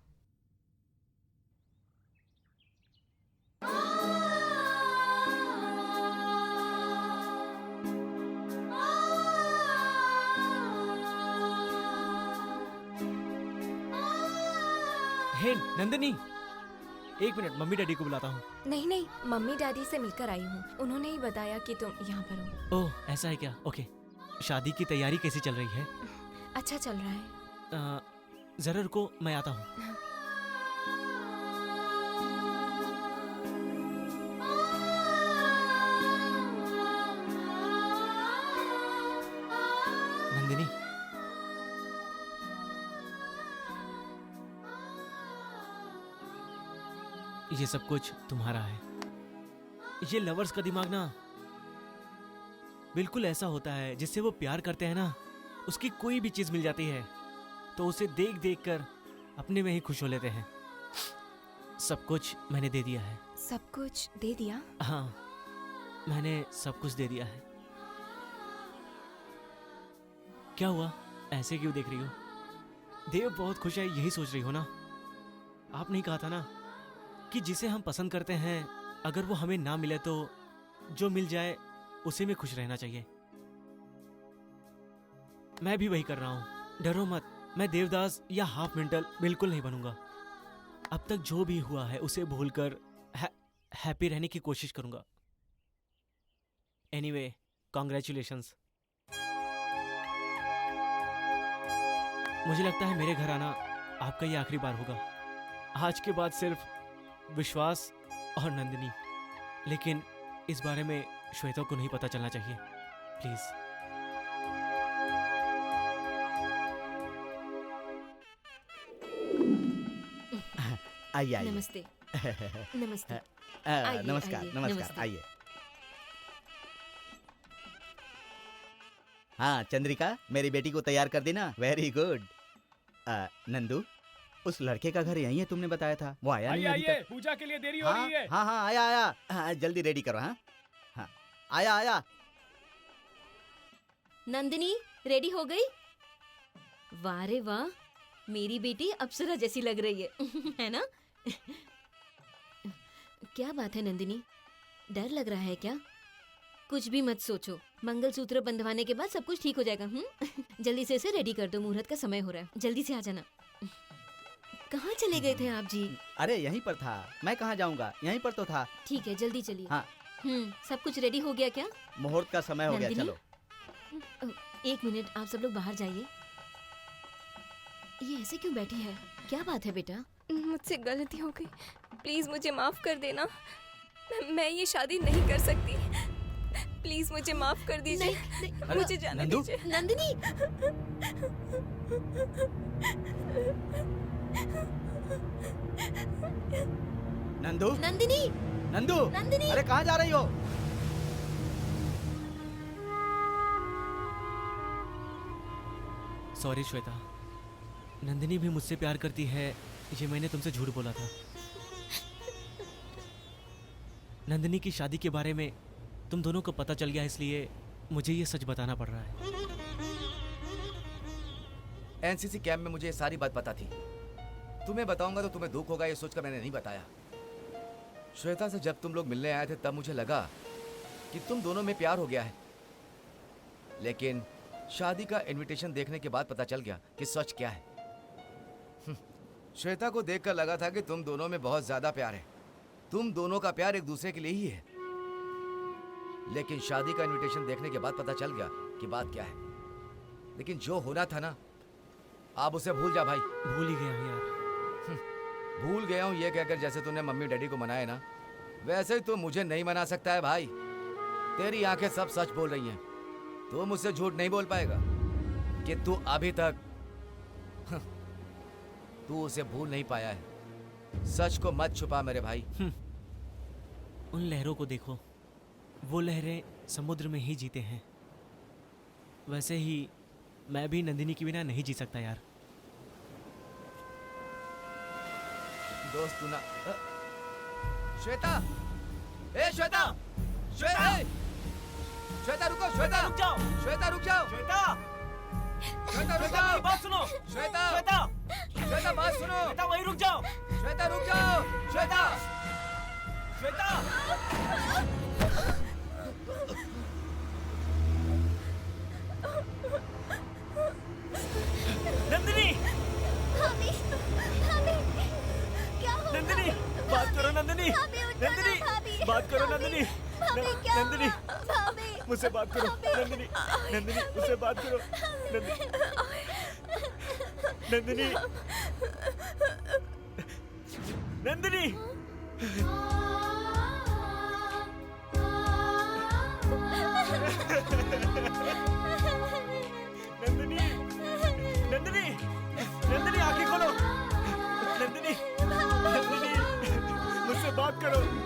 हे नंदिनी, एक मिनट, मम्मी डैडी को बुलाता हूँ। नहीं नहीं, मम्मी डैडी से मिलकर आई हूँ। उन्होंने ही बताया कि तुम यहाँ पर हो। ओह ऐसा है क्या? ओके। शादी की तैयारी कैसी चल रही है? अच्छा चल रहा है। जरा रुको, मैं आता हूँ। ये सब कुछ तुम्हारा है। ये लवर्स का दिमाग ना बिल्कुल ऐसा होता है, जिससे वो प्यार करते हैं ना, उसकी कोई भी चीज मिल जाती है तो उसे देख देख कर अपने में ही खुश हो लेते हैं। सब कुछ मैंने दे दिया है। सब कुछ दे दिया? हाँ, मैंने सब कुछ दे दिया है। क्या हुआ, ऐसे क्यों देख रही हो? देव बहुत खुश है, यही सोच रही हो ना? आपने कहा था ना कि जिसे हम पसंद करते हैं अगर वो हमें ना मिले तो जो मिल जाए उसी में खुश रहना चाहिए। मैं भी वही कर रहा हूं। डरो मत, मैं देवदास या हाफ मेंटल बिल्कुल नहीं बनूंगा। अब तक जो भी हुआ है उसे भूलकर हैप्पी रहने की कोशिश करूंगा। Anyway, congratulations. मुझे लगता है मेरे घर आना आपका ये आखिरी बार होगा। आज के बाद सिर्फ विश्वास और नंदिनी, लेकिन इस बारे में श्वेता को नहीं पता चलना चाहिए, प्लीज। आइए आइए। नमस्ते। नमस्ते। नमस्कार आइए, नमस्कार, नमस्ते। आइए। हाँ चंद्रिका, मेरी बेटी को तैयार कर देना। Very good. नंदू, उस लड़के का घर यहीं है, तुमने बताया था। वो आया नहीं अभी आइए, तक। पूजा के लिए देरी हो हाँ रही है। हाँ हाँ, आया आया। हाँ, जल्दी रेडी करो। हाँ हाँ, आया आया। नंदिनी रेडी हो गई? वाह रे वाह, मेरी बेटी अप्सरा जैसी लग रही है है ना? क्या बात है नंदिनी, डर लग रहा है क्या? कुछ भी मत सोचो, मंगलसूत्र बंधवाने के बाद सब कुछ ठीक हो जाएगा। जल्दी से इसे रेडी कर दो, मुहूर्त का समय हो रहा है। जल्दी से आ जाना। कहाँ चले गए थे आप जी? अरे यहीं पर था, मैं कहाँ जाऊंगा, यहीं पर तो था। ठीक है, जल्दी चलिए। हाँ। सब कुछ रेडी हो गया क्या? मुहूर्त का समय हो गया, नंदिनी? चलो। एक मिनट, आप सब लोग बाहर जाइए। ये ऐसे क्यों बैठी है? क्या बात है बेटा? मुझसे गलती हो गई, प्लीज मुझे माफ कर देना। मैं ये शादी नहीं कर सकती, प्लीज मुझे माफ कर दीजिए। मुझे जाने नंदू? दीजिए। नंदिनी! नंदू? नंदिनी! नंदू? नंदिनी! अरे कहाँ जा रही हो? सॉरी श्वेता, नंदिनी भी मुझसे प्यार करती है, ये मैंने तुमसे झूठ बोला था। नंदिनी की शादी के बारे में तुम दोनों को पता चल गया, इसलिए मुझे ये सच बताना पड़ रहा है। एनसीसी कैंप में मुझे ये सारी बात पता थी। तुम्हें बताऊंगा तो तुम्हें दुख होगा, ये सोचकर मैंने नहीं बताया। श्वेता से जब तुम लोग मिलने आए थे तब मुझे लगा कि तुम दोनों में प्यार हो गया है, लेकिन शादी का इनविटेशन देखने के बाद पता चल गया कि सच क्या है। श्वेता को देखकर लगा था कि तुम दोनों में बहुत ज्यादा प्यार है, तुम दोनों का प्यार एक दूसरे के लिए ही है, लेकिन शादी का इनविटेशन देखने के बाद पता चल गया कि बात क्या है। लेकिन जो होना था ना, आप उसे भूल जा भाई। भूल ही गया हूँ यार। भूल गया हूँ ये कहकर जैसे तूने मम्मी डैडी को मनाया ना, वैसे ही तू मुझे नहीं मना सकता है भाई। तेरी आंखें सब सच बोल रही हैं, तू मुझसे झूठ नहीं बोल पाएगा कि तू अभी तक तू उसे भूल नहीं पाया है। सच को मत छुपा मेरे भाई। उन लहरों को देखो, वो लहरें समुद्र में ही जीते हैं। वैसे ही मैं भी नंदिनी के बिना नहीं जी सकता यार। दोस्त तू ना। श्वेता, ए श्वेता, श्वेता, श्वेता रुको, श्वेता रुक जाओ, श्वेता रुक जाओ, श्वेता, श्वेता रुक जाओ, बात सुनो, श्वेता, श्वेता, श्वेता बात सुनो, श्वेता वहीं रुक जाओ, श्वेता रुक जाओ, श्वेता, श्वेता। नंदिनी! भाभी, भाभी, क्या हुआ? नंदिनी, बात करो नंदिनी! भाभी, उठो ना, नंदिनी, भाभी, बात करो भाभी, नंदिनी! भाभी, क्या नंदिनी, हुआ? भाभी, मुझसे बात करो नंदिनी! नंदिनी, मुझसे बात करो नंदिनी! नंदिनी! नंदिनी! नंदिनी! नंदिनी, आंखें खोलो! नंदिनी! नंदिनी! मुझसे करो